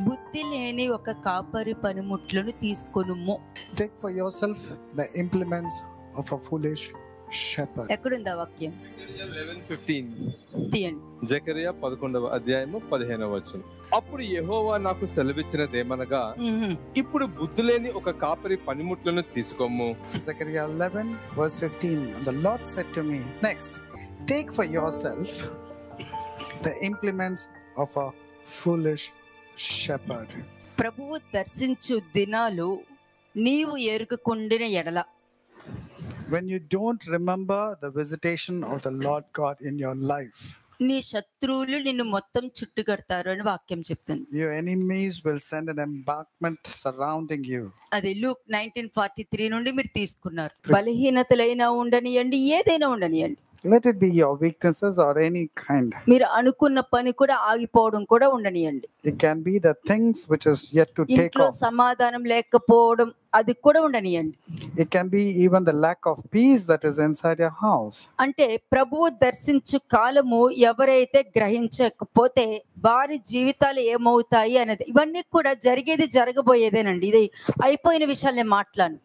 బుద్ధి లేని ఒక కాపరి పనిముట్లను తీసుకొనుము. Take for yourself the implements of a foolish shepherd. ఎక్కడుందా వాక్యం? 11:15. తీయండి. జకరియా 11:15. అప్పుడు యెహోవా నాకు సెలవిచ్చినదేమనగా, ఇప్పుడు బుద్ధి లేని ఒక కాపరి పనిముట్లను తీసుకోము. Zechariah 11:15. And the Lord said to me, next, take for yourself the implements of a foolish shepherd. ప్రభువు దర్శించు దినాలు నీవు ఎరుగకుండిన ఎడల, when you don't remember the visitation of the Lord God in your life, నీ శత్రువులు నిన్ను మొత్తం చుట్టుకడతారు అని వాక్యం చెప్తుంది. your enemies will send an embankment surrounding you. అది లూక్ 19:43 నుండి మీరు తీసుకున్నారు. బలహీనతలైనా ఉండనియండి, ఏదైనా ఉండనియండి, Let it be your weaknesses or any kind. మీరు అనుకున్న పని కూడా ఆగిపోవడం కూడా ఉండనియండి. It can be the things which is yet to take ఇంట్లో off. సమాధానం లేకపోవడం అది కూడా ఉండనియండి. It can be even the lack of peace that is inside your house. అంటే ప్రభువు దర్శించు కాలము ఎవరైతే గ్రహించకపోతే వారి జీవితాలు ఏమవుతాయి అనేది, ఇవన్నీ కూడా జరిగేది జరగబోయేదేనండి. ఇది అయిపోయిన విషయాలు నేను మాట్లాడను.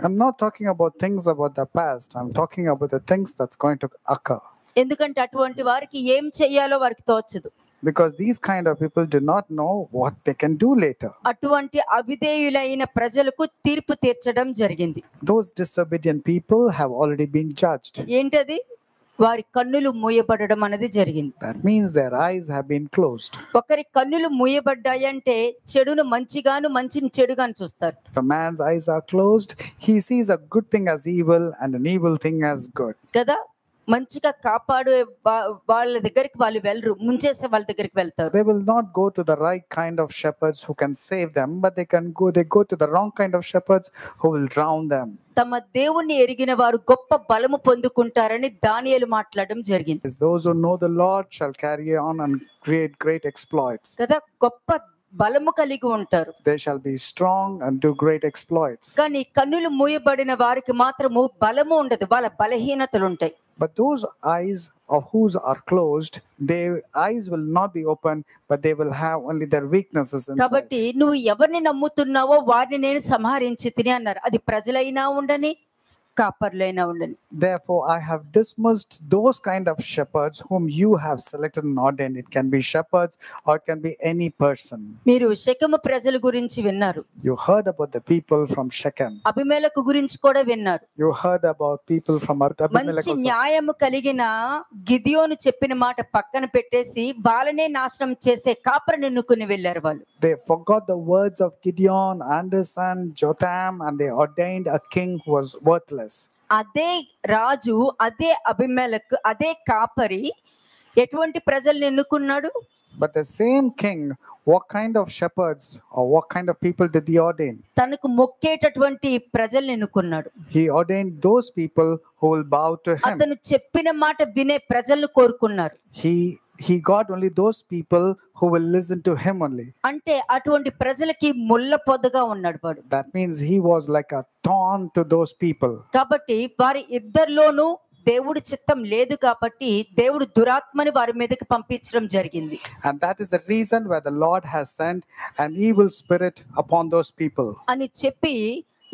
I'm not talking about things about the past. I'm talking about the things that's going to occur. ఎందుకంటే అటువంటి వారికి ఏం చెయ్యాలో వారికి తోచదు. Because these kind of people do not know what they can do later. అటువంటి అవిధేయులైన ప్రజలకు తీర్పు తీర్చడం జరిగింది. Those disobedient people have already been judged. ఏంటది? వారి కన్నులు మూయబడడం అనేది జరిగింది. That means their eyes have been closed. ఒకరి కన్నులు మూయబడ్డాయంటే చెడును మంచిగాను, మంచిని చెడుగాను చూస్తారు. If a man's eyes are closed, he sees a good thing as evil and an evil thing as good. కదా, మంచిగా కాపాడే వాళ్ళ దగ్గరికి వాళ్ళు వెళ్ళరు, ముంచేసే వాళ్ళ దగ్గరికి వెళ్తారు. They will not go to the right kind of shepherds who can save them, but they go to the wrong kind of shepherds who will drown them. తమ దేవుణ్ణి ఎరిగిన వారు గొప్ప బలము పొందుకుంటారని దానియేలు మాట్లాడడం జరిగింది. Those who know the Lord shall carry on and create great exploits. కదా, గొప్ప బలము కలిగి ఉంటారు. They shall be strong and do great exploits. కానీ కన్నులు మూయబడిన వారికి మాత్రము బలము ఉండదు, వాళ్ళ బలహీనతలు ఉంటాయి. But those eyes of whose are closed, their eyes will not be open, but they will have only their weaknesses inside. కాబట్టి నువ్వు ఎవరిని నమ్ముతున్నావో వారిని నేను సంహరించి తిని అన్నారు. అది ప్రజలైనా ఉండని, కాపర్లైనా ఉండని. Therefore I have dismissed those kind of shepherds whom you have selected and ordained. It can be shepherds or it can be any person. మీరు షెకెము ప్రజల గురించి విన్నారు. You heard about the people from Shechem. అబీమెలెకు గురించి కూడా విన్నారు. You heard about people from Abimelech మంచి also. న్యాయము కలిగిన గిదియోను చెప్పిన మాట పక్కన పెట్టేసి బాలనే నాశనం చేసే కాపరిని ఎన్నుకుని వెళ్ళారు వాళ్ళు. They forgot the words of Gideon, Anderson, Jotham, and they ordained a king who was worthless. అదే రాజు, అదే అబీమెలెకు, అదే కాపరి ఎటువంటి ప్రజల్ని ఎన్నుకున్నాడు? But the same king, what kind of shepherds or what kind of people did he ordain? తనకు మొక్కేటటువంటి ప్రజల్ని ఎన్నుకున్నాడు. He ordained those people who will bow to him. అతను చెప్పిన మాట వినే ప్రజలను కోరుకున్నారు. He got only those people who will listen to him only. అంటే అటువంటి ప్రజలకి ముళ్ళ పొదగా ఉన్నాడు వాడు. That means he was like a thorn to those people. కాబట్టి వారి ఇద్దరిలోనూ దేవుడి చిత్తం లేదు కాబట్టి దేవుడు దురాత్మని వారి మీదకి పంపించడం జరిగింది. And that is the reason why the Lord has sent an evil spirit upon those people. అని చెప్పి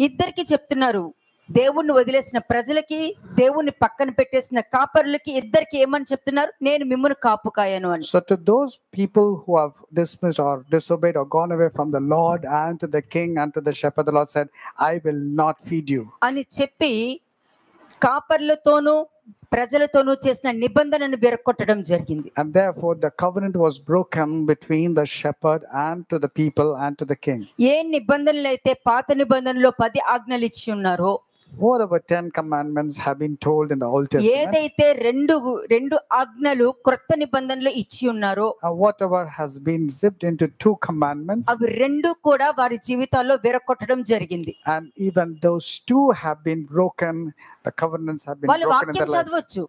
ఇద్దరికి చెప్తున్నారు. దేవుణ్ణి వదిలేసిన ప్రజలకి, దేవుణ్ణి పక్కన పెట్టేసిన కాపరులకి ఇద్దరికి ఏమని చెప్తున్నారు? నేను మిమ్మును కాపు కాయను అని. So to those people who have dismissed or disobeyed or gone away from the Lord, and to the king and to the shepherd, the Lord said, I will not feed you. అని చెప్పి కాపర్లతోనూ ప్రజలతోనూ చేసిన నిబంధనను విరగొట్టడం జరిగింది. And therefore the covenant was broken between the shepherd and to the people and to the king. ఏ నిబంధనలు అయితే పాత నిబంధనలో 10 ఆజ్ఞలు ఇచ్చి ఉన్నారో, Whatever 10 commandments have been told in the Old Testament, ఏదైతే రెండు ఆజ్ఞలు క్రొత్త నిబంధనలో ఇచ్చి ఉన్నారో, whatever has been zipped into 2 commandments, అవి రెండు కూడా వారి జీవితాల్లో విరగొట్టడం జరిగింది. and even those 2 have been broken. The covenants have been వాళ్ళు broken in వాక్యం their lives. చదవచ్చు.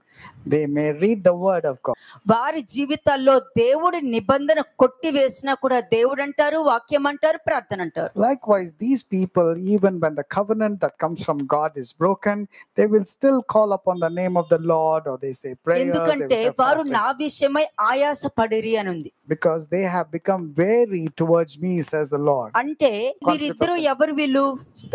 They may read the word of God. వారి జీవితాల్లో దేవుడి నిబంధన కొట్టివేసినా కూడా దేవుడు అంటారు, వాక్యం అంటారు, ప్రార్థన అంటారు. Likewise, these people, even when the covenant that comes from God God is broken, they will still call upon the name of the Lord, or they say prayers, they ఎందుకంటే will say వారు fasting. నా విషయమై ఆయాస పడిరి అని ఉంది. Because they have become weary towards me, says the Lord. అంటే వీరిద్దరూ ఎవరు వీళ్ళు?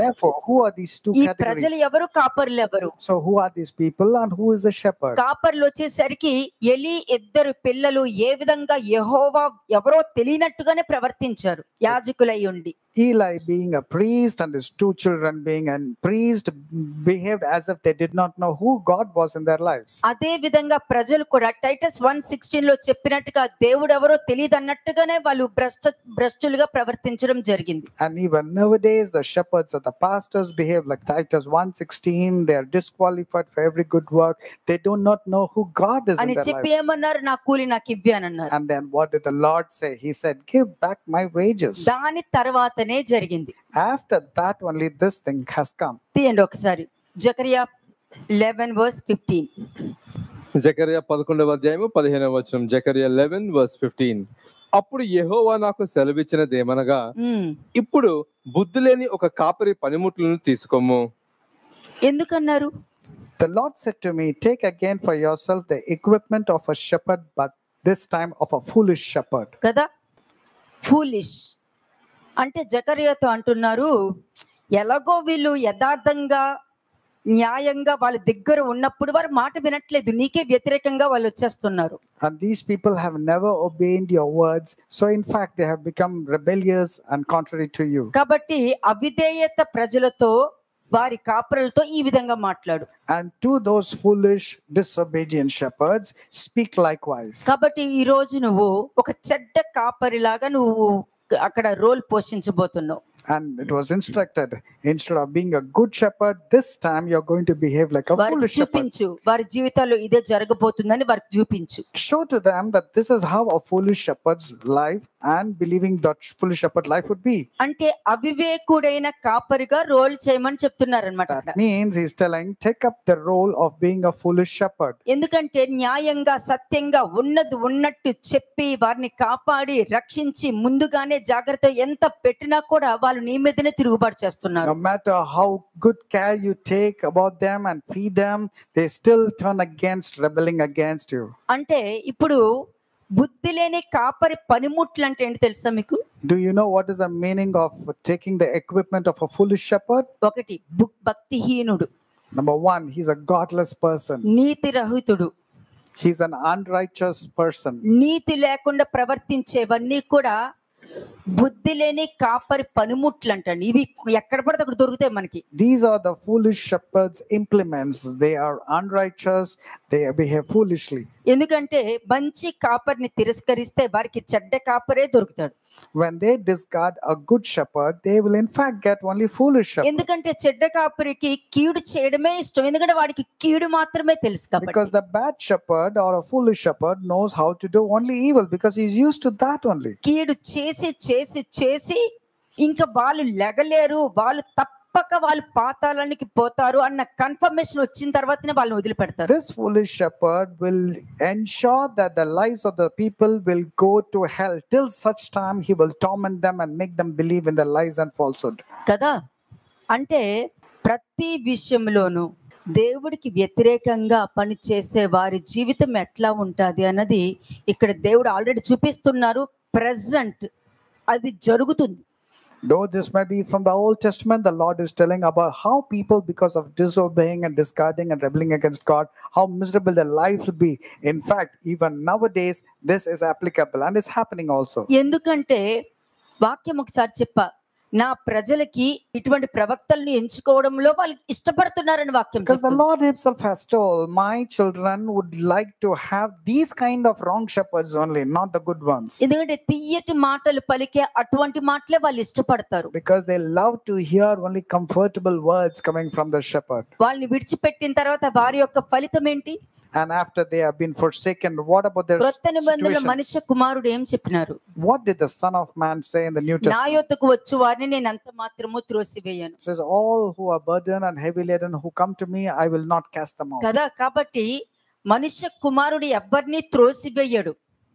Therefore, who are these two ఈ categories? ప్రజలు ఎవరు, కాపర్లు ఎవరు? So who are these people and who is the shepherd? కాపర్లు వచ్చేసరికి ఎలి ఇద్దరు పిల్లలు ఏ విధంగా యెహోవా ఎవరో తెలియనట్టుగానే ప్రవర్తించారు యాజకులై ఉండి. Eli, being a priest, and his two children being a priest, behaved as if they did not know who God was in their lives. అదే విధంగా ప్రజలు కూడా టైటస్ 1:16 లో చెప్పినట్టుగా దేవుడు ఎవరో తెలియదు అన్నట్టుగానే వాళ్ళు భ్రష్టులుగా ప్రవర్తించడం జరిగింది. And even nowadays, the shepherds or the pastors behave like Titus 1:16. They are disqualified for every good work. They do not know who God is in అని their చెప్పి lives. ఏమన్నారు? నా కూలి నాకు ఇవ్వి అని అన్నారు. And then what did the Lord say? He said, "Give back my wages." దాని తర్వాతనే జరిగింది. After that, only this thing has come. తీయండి ఒకసారి జకరియా 11:15. జకర్యా 11:15. జకర్యా 11:15. అప్పుడు యెహోవా నాకు సెలవిచ్చినదేమనగా, ఇప్పుడు బుద్ధి లేని ఒక కాపరి పనిముట్లను తీసుకోము. ఎందుకన్నారు? The Lord said to me, "Take again for yourself the equipment of a shepherd, but this time of a foolish shepherd." కదా, ఫూలిష్ అంటే జకర్యాతో అంటున్నారు, ఎలాగో వీళ్ళు యథార్థంగా న్యాయంగా వాళ్ళ దగ్గర ఉన్నప్పుడు వారు మాట వినట్లేదు, నీకే వ్యతిరేకంగా వాళ్ళు వచ్చేస్తున్నారు. And these people have never obeyed your words, so in fact they have become rebellious and contrary to you. కాబట్టి అవిధేయత ప్రజలతో వారి కాపరులతో ఈ విధంగా మాట్లాడు. And to those foolish disobedient shepherds speak likewise. కాబట్టి ఈ రోజు నువ్వు ఒక చెడ్డ కాపరిలాగా నువ్వు అక్కడ role పోషించబోతున్నావు. And it was instructed, instead of being a good shepherd, this time you're going to behave like a foolish shepherd. చూపించు, వారి జీవితాల్లో ఇదే జరగబోతుందని వారికి చూపించు. Show to them that this is how a foolish shepherd's life and believing that foolish shepherd life would be. అంటే అవివేకుడైన కాపరిగా role చేయమని చెప్తున్నారు అన్నమాట. That means he's telling, take up the role of being a foolish shepherd. ఎందుకంటే న్యాయంగా సత్యంగా ఉన్నది ఉన్నట్టు చెప్పి వారిని కాపాడి రక్షించి ముందుగానే జాగ్రత్త ఎంత పెట్టినా కూడా వాళ్ళు నీ మీదనే తిరుగుబాటు చేస్తున్నారు. No matter how good care you take about them and feed them, they still turn against, rebelling against you. అంటే ఇప్పుడు బుద్ధి లేని కాపరి పనిముట్లు అంటే ఏంటి తెలుసా మీకు? Do you know what is the meaning of taking the equipment of a foolish shepherd? ఒకటి, భక్తిహీనుడు. Number one, he's a godless person. NITI రహితుడు. He's an unrighteous person. నీతి లేకుండా ప్రవర్తించేవన్నీ కూడా బుద్ధి లేని కాపరి పనిముట్లు అంటండి. ఇవి ఎక్కడ పడితే అక్కడ దొరుకుతాయి మనకి. These are the foolish shepherds' implements. They are unrighteous. They behave foolishly. ఎందుకంటే మంచి కాపరిని తిరస్కరిస్తే వారికి చెడ్డ కాపరే దొరుకుతాడు. When they discard a good shepherd, they will in fact get only foolish shepherds. ఎందుకంటే చెడ్డ కాపరికి కీడు చేయడమే ఇష్టం, ఎందుకంటే వాడికి కీడు మాత్రమే తెలుసు కాబట్టి. Because the bad shepherd or a foolish shepherd knows how to do only evil, because he's used to that only. కీడు చేసి చేసి చేసి ఇంకా వాళ్ళు లెగలేరు, వాళ్ళు తప్పక వాళ్ళు పాతాళానికి పోతారు అన్న కన్ఫర్మేషన్ వచ్చిన తర్వాతనే వాళ్ళని వదిలిపెడతారు. This foolish shepherd will ensure that the lives of the people will go to hell. Till such time he will torment them and make them believe in the lies and falsehood. కదా, అంటే ప్రతి విషయంలోనూ దేవుడికి వ్యతిరేకంగా పనిచేసే వారి జీవితం ఎట్లా ఉంటుంది అన్నది ఇక్కడ దేవుడు ఆల్రెడీ చూపిస్తున్నారు. ప్రెజెంట్ అది జరుగుతుంది. Though this may be from the Old Testament, the Lord is telling about how people, because of disobeying and discarding and rebelling against God, how miserable their lives will be. In fact, even nowadays, this is applicable and is happening also. ఎందుకంటే వాక్యం ఒకసారి చెప్పా, నా ప్రజలకి ఇటువంటి ప్రవక్తల్ని ఎంచుకోవడంలో వాళ్ళు ఇష్టపడుతున్నారని వాక్యం Because the చెప్తుంది. Lord himself has told, my children would like to have these kind of wrong shepherds only, not the good ones. ఎందుకంటే తీయటి మాటలు పలికే అటువంటి మాటలే వాళ్ళు ఇష్టపడతారు. Because they love to hear only comfortable words coming from the shepherd. వాళ్ళని విడిచిపెట్టిన తర్వాత వారి యొక్క ఫలితం ఏంటి? And after they have been forsaken, what about their క్రొత్త నిబంధనలో situation? మనుష్య కుమారుడు ఏం చెప్పినారు? What did the Son of Man say in the New నా Testament? యొద్దకు వచ్చు వారిని నేను అంత మాత్రము త్రోసివేయను. It says, all who are burdened and heavy laden who come to me, I will not cast them out. కదా, కాబట్టి మనుష్య కుమారుడు ఎవ్వరిని త్రోసివేయడు.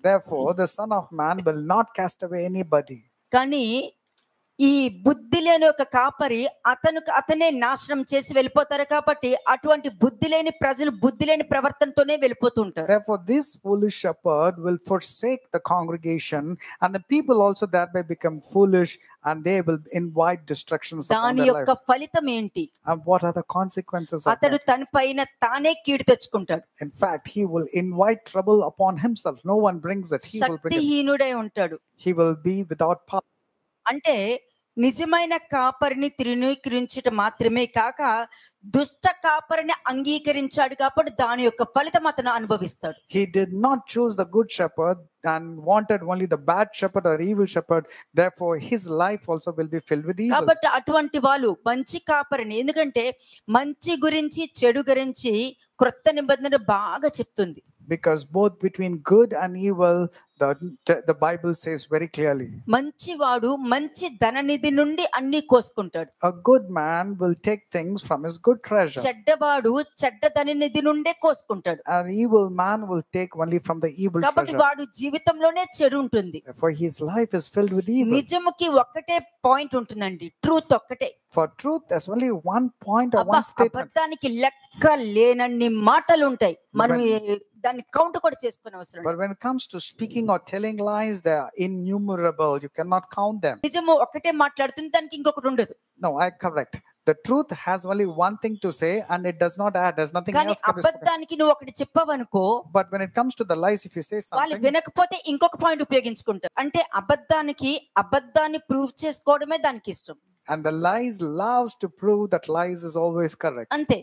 Therefore, the Son of Man will not cast away anybody. కానీ ఈ బుద్ధి లేని ఒక కాపరి అతనే నాశనం చేసి వెళ్ళిపోతారు. కాబట్టి అటువంటి బుద్ధి లేని ప్రజలు బుద్ధి లేని ప్రవర్తనతోనే వెళ్ళిపోతుంటారు. Therefore, this foolish shepherd will forsake the congregation, and the people also thereby become foolish, and they will invite destructions upon దాని their యొక్క life. ఫలితం ఏంటి? And what are the consequences of అతడు that? తన పైన తానే కీడు తెచ్చుకుంటాడు. In fact, he will invite trouble upon himself. No one brings it. He will bring it. శక్తిహీనుడై ఉంటాడు. He will be without power. అంటే నిజమైన కాపరిని తృణీకరించడం మాత్రమే కాక దుష్ట కాపరిని అంగీకరించాడు కాబట్టి దాని యొక్క ఫలితం అతను అనుభవిస్తాడు. He did not choose the good shepherd and wanted only the bad shepherd or evil shepherd. Therefore, his life also will be filled with evil. కాబట్టి అటువంటి వాళ్ళు మంచి కాపరిని, ఎందుకంటే మంచి గురించి చెడు గురించి క్రొత్త నిబంధన బాగా చెప్తుంది. Because both between good and evil, the Bible says very clearly. మంచివాడు మంచి ధననిధి నుండి అన్ని కోసుకుంటాడు. A good man will take things from his good treasure. చెడ్డవాడు చెడ్డ ధననిధి నుండే కోసుకుంటాడు. An evil man will take only from the evil కాబట్టి treasure. వాడు జీవితంలోనే చెడు ఉంటుంది. For his life is filled with evil. నిజముకి ఒక్కటే పాయింట్ ఉంటుందండి, ట్రూత్ ఒక్కటే. For truth, there's only one point or one statement. అబద్ధానికి లెక్క లేనన్ని మాటలు ఉంటాయి. మనం దాన్ని కౌంట్ కూడా చేసుకునే అవసరం. But when it comes to speaking or telling lies, they are innumerable. You cannot count them. నిజము ఒకటే మాట్లాడుతుంది, దానికి ఇంకొకటి ఉండదు. No, I correct. The truth has only one thing to say and it does not add. There's nothing కానీ else can be spoken. అబద్ధానికి నువ్వు ఒకటి చెప్పావనుకో, But when it comes to the lies, if you say వాళ్ళు something, వినకపోతే ఇంకొక point ఉపయోగించుకుంటారు. అంటే అబద్ధాన్ని ప్రూవ్ చేసుకోవడమే దానికి ఇష్టం. and the lies loves to prove that lies is always correct. అంతే.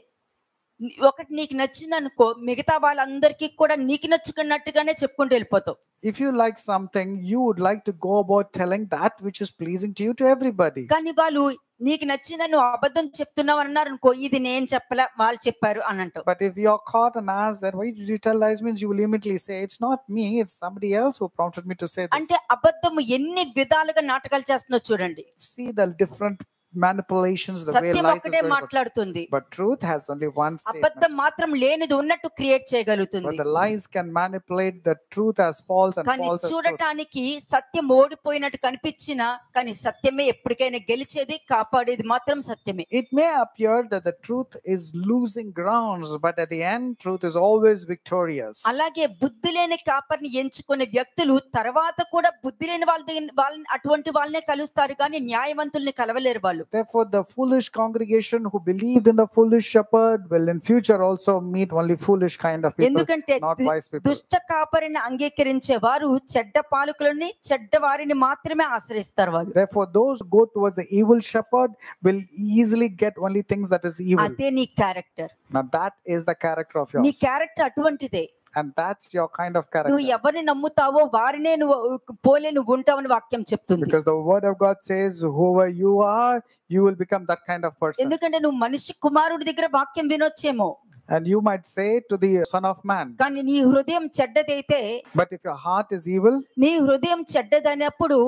ఒకటి నీకు నచ్చింది అనుకో, మిగతా వాళ్ళందరికీ కూడా నీకు నచ్చుకున్నట్టుగానే చెప్పుకుంటూ వెళ్ళిపోతావు. If you like something, you would like to go about telling that which is pleasing to you to everybody. కానీ వాళ్ళు నీకు నచ్చిందని నువ్వు అబద్ధం చెప్తున్నావు అన్నారు అనుకో, ఇది నేను చెప్పలే వాళ్ళు చెప్పారు అని అంటావు. But if you're caught and asked that why did you tell lies, means you will immediately say it's not me, it's somebody else who prompted me to say this. అంటే అబద్ధము ఎన్ని విధాలుగా నాటకాలు చేస్తుందో చూడండి. See the different manipulations, the way Satyam lies is ఒకటే going. మాట్లాడుతుంది, But truth has only one statement. అబద్ధం మాత్రం లేనిది ఉన్నట్టు క్రియేట్ చేయగలుగుతుంది. But the lies can manipulate the truth as false and కానీ false as truth. చూడటానికి సత్యం ఓడిపోయినట్టు కనిపించినా కానీ సత్యమే ఎప్పటికైనా గెలిచేది, కాపాడేది మాత్రం సత్యమే. It may appear that the truth is losing grounds, but at the end, truth is always victorious. అలాగే బుద్ధి లేని కాపరిని ఎంచుకునే వ్యక్తులు తర్వాత కూడా బుద్ధి లేని వాళ్ళని అటువంటి వాళ్ళనే కలుస్తారు, కానీ న్యాయవంతుల్ని కలవలేరు వాళ్ళు. Therefore, the foolish congregation who believed in the foolish shepherd will in future also meet only foolish kind of people, ఎందుకంటే not wise people. దుష్ట కాపరిని అంగీకరించే వారు చెడ్డ పాలకులని చెడ్డ వారిని మాత్రమే ఆశ్రయిస్తారు వాళ్ళు. Therefore, those who go towards the evil shepherd will easily get only things that is evil. అదే నీ character. Now that is the character of నీ yours. క్యారెక్టర్ అటువంటిదే. And that's your kind of character. నువ్వు ఎవరిని నమ్ముతావో వారినే నువ్వు ఉంటావని వాక్యం చెప్తుంది. Because the word of God says, whoever you are, you will become that kind of person. ఎందుకంటే నువ్వు మనిషి కుమారుడి దగ్గర వాక్యం వినొచ్చేమో, And you might say to the Son of Man, కానీ నీ హృదయం చెడ్డదైతే, but if your heart is evil, నీ హృదయం చెడ్డదైనప్పుడు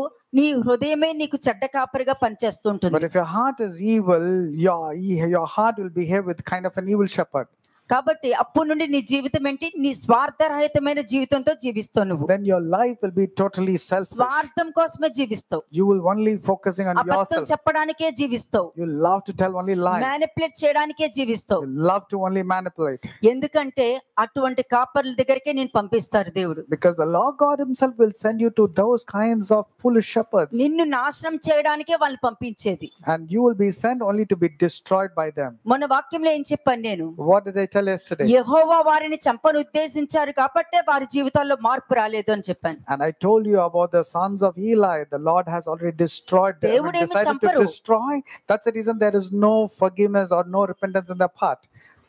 నీ హృదయమే నీకు చెడ్డ కాపరిగా but పనిచేస్తుంటుంది. if your heart is evil, your heart will behave with kind of an evil shepherd. కాబట్టి అప్పటి నుండి నీ జీవితం ఏంటి? నీ స్వార్థరహితమైన జీవితంతో జీవిస్తావు. నువ్వు Then your life will be totally selfish. స్వార్థం కోసమే జీవిస్తావు. You will only focusing on అబద్ధం yourself. చెప్పడానికే జీవిస్తావు. You love to tell only lies. Manipulate చేయడానికే జీవిస్తావు. You love to only manipulate. ఎందుకంటే అటువంటి కాపర్ల దగ్గరికే నేను పంపిస్తాడు దేవుడు. Because the Lord God himself will send you to those kinds of foolish shepherds. నిన్ను నాశనం చేయడానికే వాళ్ళని పంపించేది. And you will be sent only to be destroyed by them. మన వాక్యంలో ఏం చెప్పాను నేను? What did I tell yesterday? యెహోవా వారిని చంపను ఉద్దేశించారు కాబట్టే వారి జీవితాల్లో మార్పు రాలేదు అని చెప్పాను. And I told you about the sons of Eli. The Lord has already destroyed them. దేవుడు And ఏమి decided to చంపరు. destroy. That's the reason there is no forgiveness or no repentance in their part.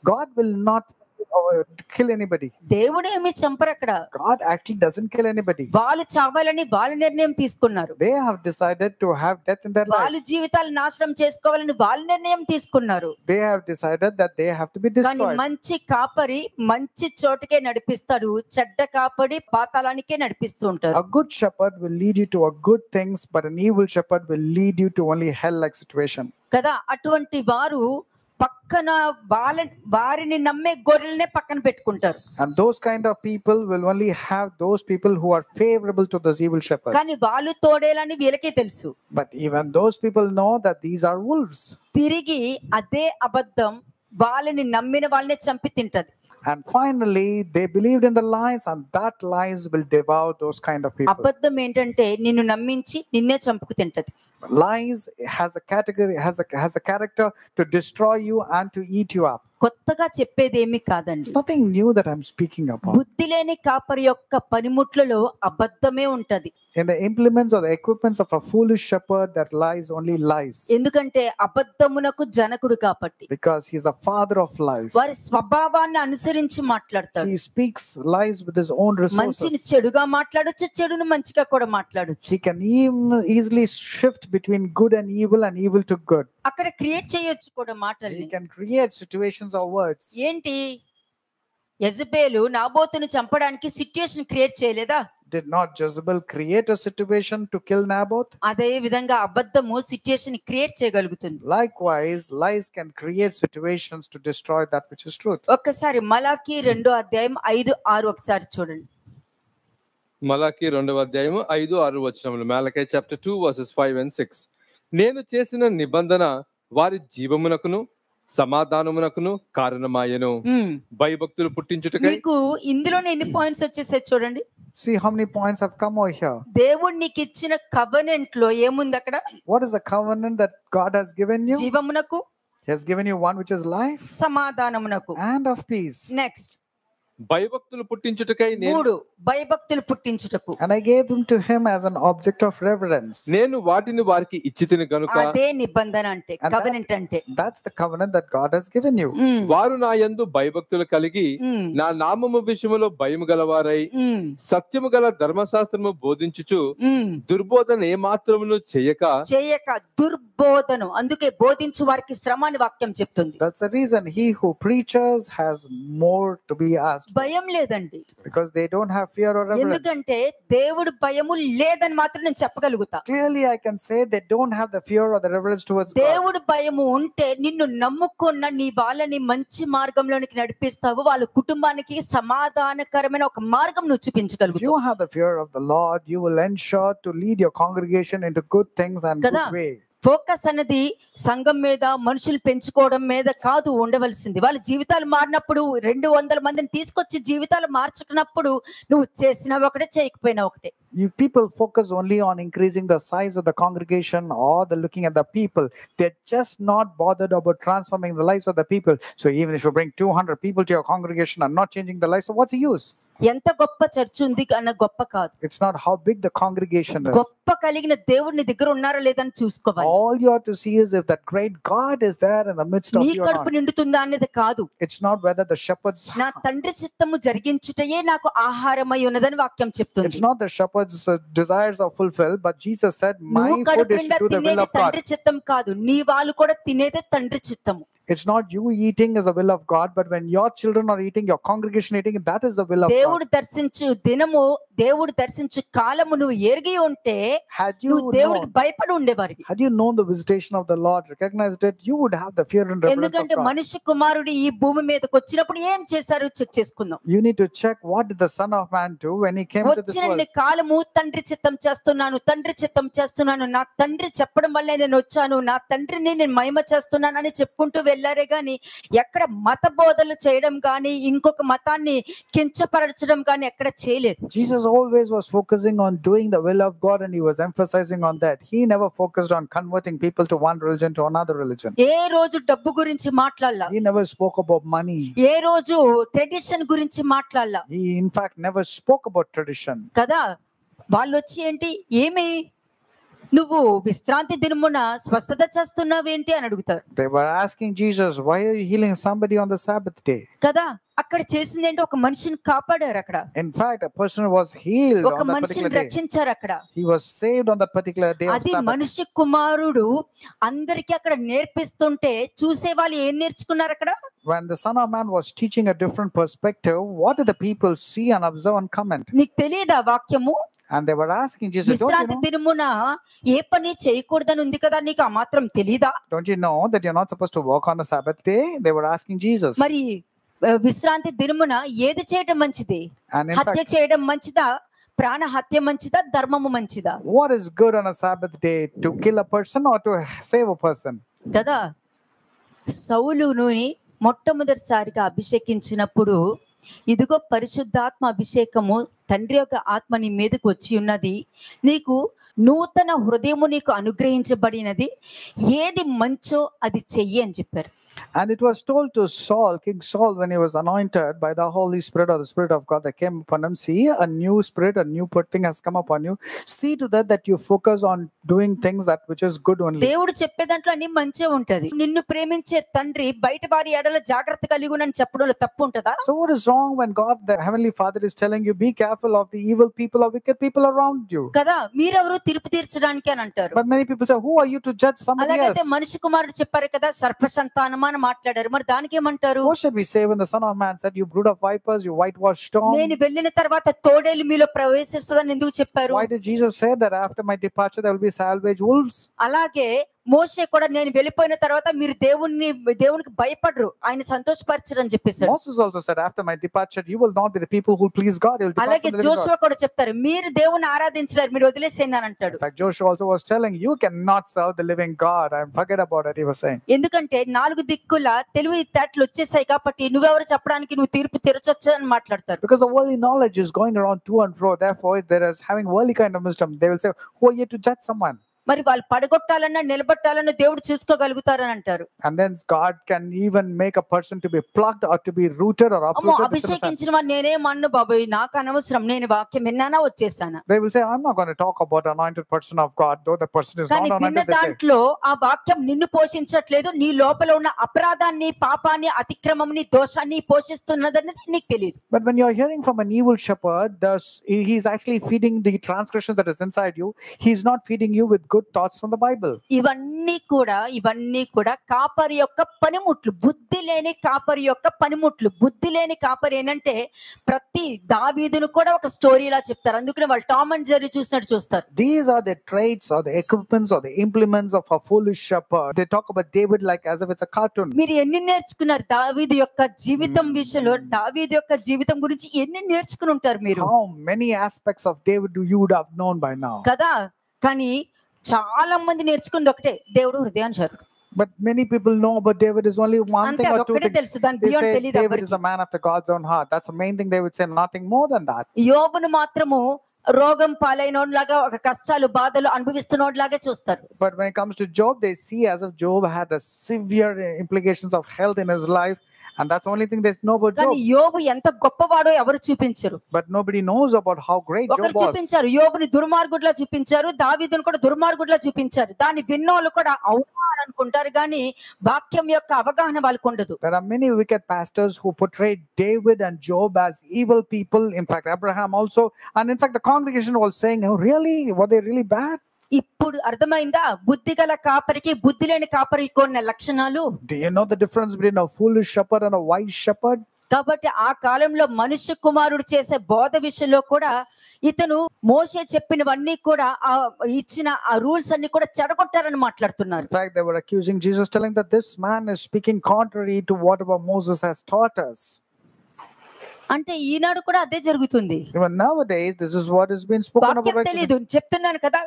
God will not kill anybody. దేవుడు ఏమి చంపరు అక్కడ. God actually doesn't kill anybody. వాళ్ళు చావాలని వాళ్ళు నిర్ణయం తీసుకున్నారు. They have decided to have death in their వాళ్ళ lives. జీవితాలు నాశనం చేసుకోవాలని వాళ్ళు నిర్ణయం తీసుకున్నారు. They have decided that they have to be కానీ destroyed. మంచి కాపరి మంచి చోటుకే నడిపిస్తాడు, చెడ్డ కాపరి పాతాళానికే నడిపిస్తూ ఉంటారు. A good shepherd will lead you to a good things, but an evil shepherd will lead you to only hell-like situation. కదా, అటువంటి వారు పక్కన వారిని నమ్మే గొర్రెలనే పక్కన పెట్టుకుంటారు. And those kind of people will only have those people who are favorable to those evil shepherds. కానీ వాళ్ళు తోడేలని వీళ్ళకే తెలుసు. But even those people know that these are wolves. తిరిగి అదే అబద్ధం వాళ్ళని నమ్మిన వాళ్ళనే చంపి తింటది. And finally, they believed in the lies, and that lies will devour those kind of people. అబద్ధం ఏంటంటే నిన్ను నమ్మించి నిన్నే చంపుకు తింటది. Lies has a category, has a character to destroy you and to eat you up. కొత్తగా చెప్పేది ఏమీ కాదండి. It's nothing new that I'm speaking about. బుద్ధి లేని కాపరి యొక్క పనిముట్లలో అబద్ధమే ఉంటది. In the implements or the equipments of a foolish shepherd, that lies only lies. ఎందుకంటే అబద్ధమునకు జనకుడు కాబట్టి. Because he's the father of lies. వారి స్వభావాన్ని అనుసరించి మాట్లాడతాడు. He speaks lies with his own మంచిని resources. చెడుగా మాట్లాడొచ్చు, చెడును మంచిగా కూడా మాట్లాడొచ్చు. He can easily shift between good and evil to good. అక్కడ క్రియేట్ చేయొచ్చు కూడా మాటల్ని. He can create situations or words. ఏంటి యెజబెలు నాబోతును చంపడానికి సిట్యుయేషన్ క్రియేట్ చేయలేదా? Did not Jezebel create a situation to kill Naboth? అదే విధంగా అబద్ధము సిట్యుయేషన్ క్రియేట్ చేయగలుగుతుంది. Likewise, lies can create situations to destroy that which is truth. ఒక్కసారి మలాకి 2వ అధ్యాయం 5-6 ఒకసారి చూడండి. మలాకి 2వ అధ్యాయం 5-6 వచనములు. Malachi chapter 2 verses 5 and 6. నేను చేసిన నిబంధన వారి జీవమునకును సమాధానమునకును కారణమాయెను. భయభక్తులు పుట్టించుటకై. మీకు ఇందులోనే ఎన్ని పాయింట్స్ వచ్చేసాయి చూడండి. See how many points have come over here. దేవుడు నీకు ఇచ్చిన కవెనెంట్ లో ఏముంది అక్కడ? What is the covenant that God has given you? జీవమునకు, He has given you one which is life సమాధానమునకు and of peace. Next భయభక్తులు పుట్టించుటకై 3 భయభక్తులు పుట్టించుటకు. And I gave them to him as an object of reverence. నేను వాటిని వారికి ఇచ్చితిని గనుక. అదే నిబంధన అంటే, కవెనెంట్ అంటే. That's the covenant that God has given you. వారు నా యందు భయభక్తులు కలిగి నా నామము విషయములో భయము గలవారై సత్యము గల ధర్మశాస్త్రము బోధించుచు దుర్బోధన ఏ మాత్రమును చేయక దుర్బోధను, అందుకే బోధించు వారికి శ్రమ అని వాక్యం చెప్తుంది. That's the reason he who preaches has more to be asked. భయం లేదండి. Because they don't have fear or reverence. ఎందుకంటే దేవుడు భయము లేదని మాత్రం నేను చెప్పగలుగుతా. Clearly I can say they don't have the fear or the reverence towards God. దేవుడు భయము ఉంటే నిన్ను నమ్ముకున్న నీ వాళ్ళని మంచి మార్గంలోనికి నడిపిస్తావు. వాళ్ళ కుటుంబానికి సమాధానకరమైన ఒక మార్గం నువ్వు చూపించగలుగుతావు. If you have the fear of the Lord, you will ensure to lead your congregation into good things and good way. Focus అనేది సంఘం మీద, మనుషులు పెంచుకోవడం మీద కాదు ఉండవలసింది. వాళ్ళ జీవితాలు మారినప్పుడు 200 మందిని తీసుకొచ్చి జీవితాలు మార్చుకున్నప్పుడు నువ్వు చేసినా ఒకటే, చేయకపోయినా ఒకటే. You people focus only on increasing the size of the congregation or the looking at the people. They're just not bothered about transforming the lives of the people. So even if you bring 200 people to your congregation and not changing the lives, so what's the use? ఎంత గొప్ప church ఉంది అన్న గొప్ప కాదు. It's not how big the congregation is. గొప్ప కలిగిన దేవుడు నీ దగ్గర ఉన్నారా లేదని చూసుకోవాలి. All you have to see is if that great God is there in the midst of నీ you. కడుపు నిండుతుందా అనేది కాదు. It's not whether the shepherds. నా తండ్రి చిత్తము జరిగించుటయే నాకు ఆహారమై ఉన్నదని వాక్యం చెప్తుంది. It's not the shepherds' desires are fulfilled, but Jesus said, "My నువ్వు food కడుపు is నిండా to do the will తినేది of God." తండ్రి చిత్తం కాదు, నీ వాళ్ళు కూడా తినేదే తండ్రి చిత్తము. It's not you eating is the will of God, but when your children are eating, your congregation eating, that is the will of God. దేవుడు దర్శించు దినము, దేవుడు దర్శించు కాలము నువ్వు ఎరిగి ఉంటే నువ్వు దేవుడికి భయపడి ఉండేవారివి. Had you known the visitation of the Lord, recognized it, you would have the fear and reverence of ఎందుకంటే God. మనిషి కుమారుడు ఈ భూమి మీదకి వచ్చినప్పుడు ఏం చేశారో చెక్ చేసుకుందాం. You need to check what did the Son of Man do when he came to this world. వచ్చిన కాలము తండ్రి చిత్తం చేస్తున్నాను, తండ్రి చిత్తం చేస్తున్నాను, నా తండ్రి చెప్పడం వల్లే నేను వచ్చాను, నా తండ్రిని నేను మహిమ చేస్తున్నాను అని చెప్పుకుంటూ వెళ్ళారే గాని ఎక్కడ మత బోధలు చేయడం గాని ఇంకొక మతాన్ని కించపరచడం గాని ఎక్కడ చేయలేదు. Jesus always was focusing on doing the will of God, and he was emphasizing on that. He never focused on converting people to one religion to another religion. ఏ రోజు డబ్బు గురించి మాట్లాడలా. He never spoke about money. ఏ రోజు tradition గురించి మాట్లాడలా. He in fact never spoke about tradition. కదా, వాళ్ళు వచ్చి ఏంటి, ఏమి నువ్వు విశ్రాంతి దినమున స్వస్థత చేస్తున్నావేంటి అని అడుగుతారు. They were asking Jesus, why are you healing somebody on the Sabbath day? కదా, అక్కడ చేసింది ఏంటి, ఒక మనిషిని కాపాడారు అక్కడ. In fact, a person was healed ఒక on that మనిషిని particular day. రక్షించారు అక్కడ. He was saved on that particular day of అది Sabbath. మనిషి కుమారుడు అందరికి అక్కడ నేర్పిస్తుంటే చూసే వాళ్ళు ఏం నేర్చుకున్నారు అక్కడ? When the Son of Man was teaching a different perspective, what did the people see and observe and comment? నీకు తెలియదా వాక్యము? And they were asking Jesus, విశ్రాంతి దినమున ఏ పని చేయకూడదని ఉంది కదా, నీకు ఆ మాత్రం తెలీదా? don't you know that you're not supposed to work on the Sabbath day? They were asking Jesus. మరి విశ్రాంతి దినమున ఏది చేయడం మంచిది? And in హత్య fact, చేయడం మంచిదా? ప్రాణ హత్య మంచిదా? ధర్మము మంచిదా? what is good on a Sabbath day, to kill a person or to save a person? కదా సౌలుని మొట్టమొదటిసారిగా అభిషేకించినప్పుడు, ఇదిగో పరిశుద్ధాత్మ అభిషేకము తండ్రి యొక్క ఆత్మ నీ మీదకి వచ్చి ఉన్నది, నీకు నూతన హృదయము నీకు అనుగ్రహించబడినది, ఏది మంచో అది చెయ్యి అని చెప్పారు. And it was told to Saul, King Saul, when he was anointed by the Holy Spirit or the Spirit of God that came upon him, see, a new spirit, a new thing has come upon you. See to that you focus on doing things that which is good only. దేవుడు చెప్పే దాంట్లో అన్ని మంచే ఉంటది. నిన్ను ప్రేమించే తండ్రి బయట వారి ఎడల జాగ్రత్త కలిగి ఉండని చెప్పడంలో తప్పు ఉంటదా? So what is wrong when God, the Heavenly Father, is telling you, be careful of the evil people or wicked people around you? కదా, మీరెవరు తీర్పు తీర్చడానికి అని అంటారు. But many people say, who are you to judge somebody else? అలాగైతే మనిషి కుమారుడు చెప్పారు కదా, సర్ప సంతానమా అని మాట్లాడారు. మరి దానికి ఏమంటారు? What should we say when the Son of Man said, you brood of vipers, you whitewashed stone? నేను వెళ్ళిన తర్వాత తోడేలు మీలో ప్రవేశిస్తుందని ఎందుకు చెప్పారు? Why did Jesus say that after my departure there will be savage wolves? అలాగే మోషే కూడా నేను వెళ్ళిపోయిన తర్వాత మీరు దేవునికి భయపడరు, ఆయన సంతోషపరచరు అని చెప్పేశాడు. Moses also said, after my departure you will not be the people who please God, you will depart అలాగే from the living Joshua God. కూడా చెప్తారు, మీరు దేవుని ఆరాధించలేరు, మీరు వదిలేసేయండి అని అంటాడు. In fact, Joshua also was telling, you cannot serve the living God, and forget about it, he was saying. ఎందుకంటే 4 దిక్కుల తెలివి తేటలు వచ్చేసాయి కాబట్టి నువ్వెవరు చెప్పడానికి, నువ్వు తీర్పు తీర్చొచ్చు అని మాట్లాడతారు. Because the worldly knowledge is going around to and fro, therefore there is having worldly kind of wisdom. They will say, who are you to judge someone? మరి వాళ్ళు పడగొట్టాలన్నా నిలబెట్టాలన్నా దేవుడు చూసుకోగలుగుతారని అంటారు. And then God can even make a person to be plucked or to be rooted or అమ్మో, uprooted. అభిషేకించిన వాడు నేనేమన్ను బాబోయ్, నాకు అనవసరం, నేను వాక్యం విన్నానా వచ్చేసాను. They will say, I'm not going to talk about anointed person of God, though the person is కానీ not విన్న anointed. They say. దాంట్లో ఆ వాక్యం నిన్ను పోషించట్లేదు, నీ లోపల ఉన్న అపరాధాన్ని, పాపాన్ని, అతిక్రమంని, దోషాన్ని పోషిస్తున్నదనేది నీకు తెలియదు. But when you're hearing from an evil shepherd, he's actually feeding the transgression that is inside you. He's not feeding you with good thoughts from the Bible. ఇవన్నీ కూడా కాపరి యొక్క పనిముట్లు, బుద్ధి లేని కాపరి యొక్క పనిముట్లు. బుద్ధి లేని కాపరి ఏంటంటే ప్రతి దావీదును కూడా ఒక స్టోరీలా చెప్తారు, అందుకనే వాళ్ళు టామ్ అండ్ జెర్రీ చూసినట్టు చూస్తారు. These are the traits or the equipments or the implements of a foolish shepherd. They talk about David like as if it's a cartoon. మీరు ఎన్ని నేర్చుకున్నారు దావీదు యొక్క జీవితం విషయంలో? దావీదు యొక్క జీవితం గురించి ఎన్ని నేర్చుకుని ఉంటారు మీరు? How many aspects of David do you would have known by now? కదా, కానీ చాలా మంది నేర్చుకుంది ఒకటే, దేవుడు హృదయానుసారుడు. But many people know about David is only one అంతే, thing or two ఒక్కటే things. తెలుసు, దాని They బియాండ్ say తెలియదు David is a man after God's own heart. That's the main thing they would say, nothing more than that. యోబును మాత్రము రోగం పాలైనోడ్లాగా, ఒక కష్టాలు బాధలు అనుభవిస్తున్నోడ్లాగే చూస్తారు. But when it comes to Job, they see as if Job had a severe implications of health in his life. And that's the only thing they know about Job. కానీ యోబు ఎంత గొప్పవాడో ఎవరు చూపించరు. But nobody knows about how great Job ఒకరు was. చూపించారు, యోబుని దుర్మార్గుడిలా చూపించారు, దావీదును కూడా దుర్మార్గుడిలా చూపించారు. దాన్ని విన్నోళ్ళు కూడా అవునా అని అనుకుంటారు, కానీ వాక్యం యొక్క అవగాహన వాళ్ళకు ఉండదు. There are many wicked pastors who portray David and Job as evil people. In fact, Abraham also. And in fact, the congregation was saying, oh, really? Were they really bad? ఇప్పుడు అర్థమైందా బుద్ధి గల కాపరికి బుద్ధి లేని కాపరికి ఉన్న లక్షణాలు? Do you know the difference between a foolish shepherd and a wise shepherd? కాబట్టి ఆ కాలంలో మనుష్య కుమారుడు చేసే బోధ విషయంలో కూడా ఇతను మోషే చెప్పినవన్నీ కూడా ఇచ్చిన ఆ రూల్స్ అన్ని కూడా చెడగొట్టారని మాట్లాడుతున్నారు. In fact, they were accusing Jesus, telling that this man is speaking contrary to whatever Moses has taught us. అంటే ఈనాడు కూడా అదే జరుగుతుంది. Even nowadays, this is what is being spoken వాక్యం about. తెలియదు, చెప్తున్నాను కదా,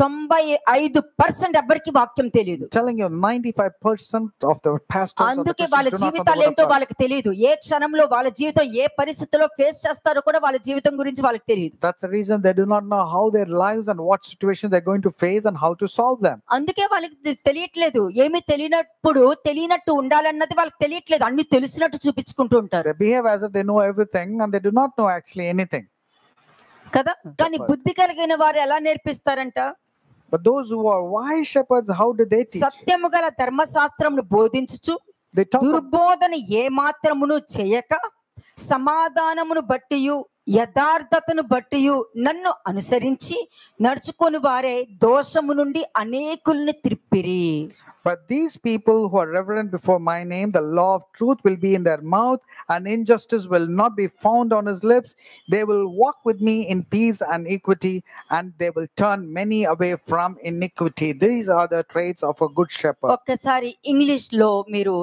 95% ఎవరికి వాక్యం తెలియదు. Telling you 95% of the pastors అందుకే వాళ్ళ జీవితాలు ఏంటో వాళ్ళకి తెలియదు. ఏ క్షణంలో వాళ్ళ జీవితం ఏ పరిస్థితుల్లో ఫేస్ చేస్తారో కూడా వాళ్ళ జీవితం గురించి వాళ్ళకి తెలియదు. That's the reason they do not know how their lives and what situations they're going to face and how to solve them. అందుకే వాళ్ళకి తెలియట్లేదు. ఏమీ తెలియనట్టు ఉండాలన్నది వాళ్ళకి తెలియట్లేదు, అన్ని తెలిసినట్టు చూపించుకుంటూ ఉంటారు. They behave as if they know everything and they do not know actually anything. కదా, కానీ బుద్ధి కలిగిన వారు ఎలా నేర్పిస్తారంట? But those who are wise shepherds, how do they teach? సత్యము గల ధర్మశాస్త్రమును బోధించుచు They talk దుర్బోధన ఏ మాత్రమును చేయక సమాధానమును బట్టియు యథార్థతను బట్టియు నన్ను అనుసరించి నడుచుకొని వారే దోషము నుండి అనేకుల్ని త్రిప్పిరి. But these people who are reverent before my name, the law of truth will be in their mouth, and injustice will not be found on his lips. They will walk with me in peace and equity, and they will turn many away from iniquity. These are the traits of a good shepherd. ఒక్కసారి English లో మీరు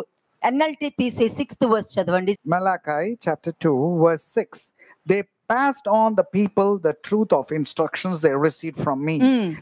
NLT తీసి 6th verse చదవండి. Malachi chapter 2, verse 6. They passed on the people the truth of instructions they received from me.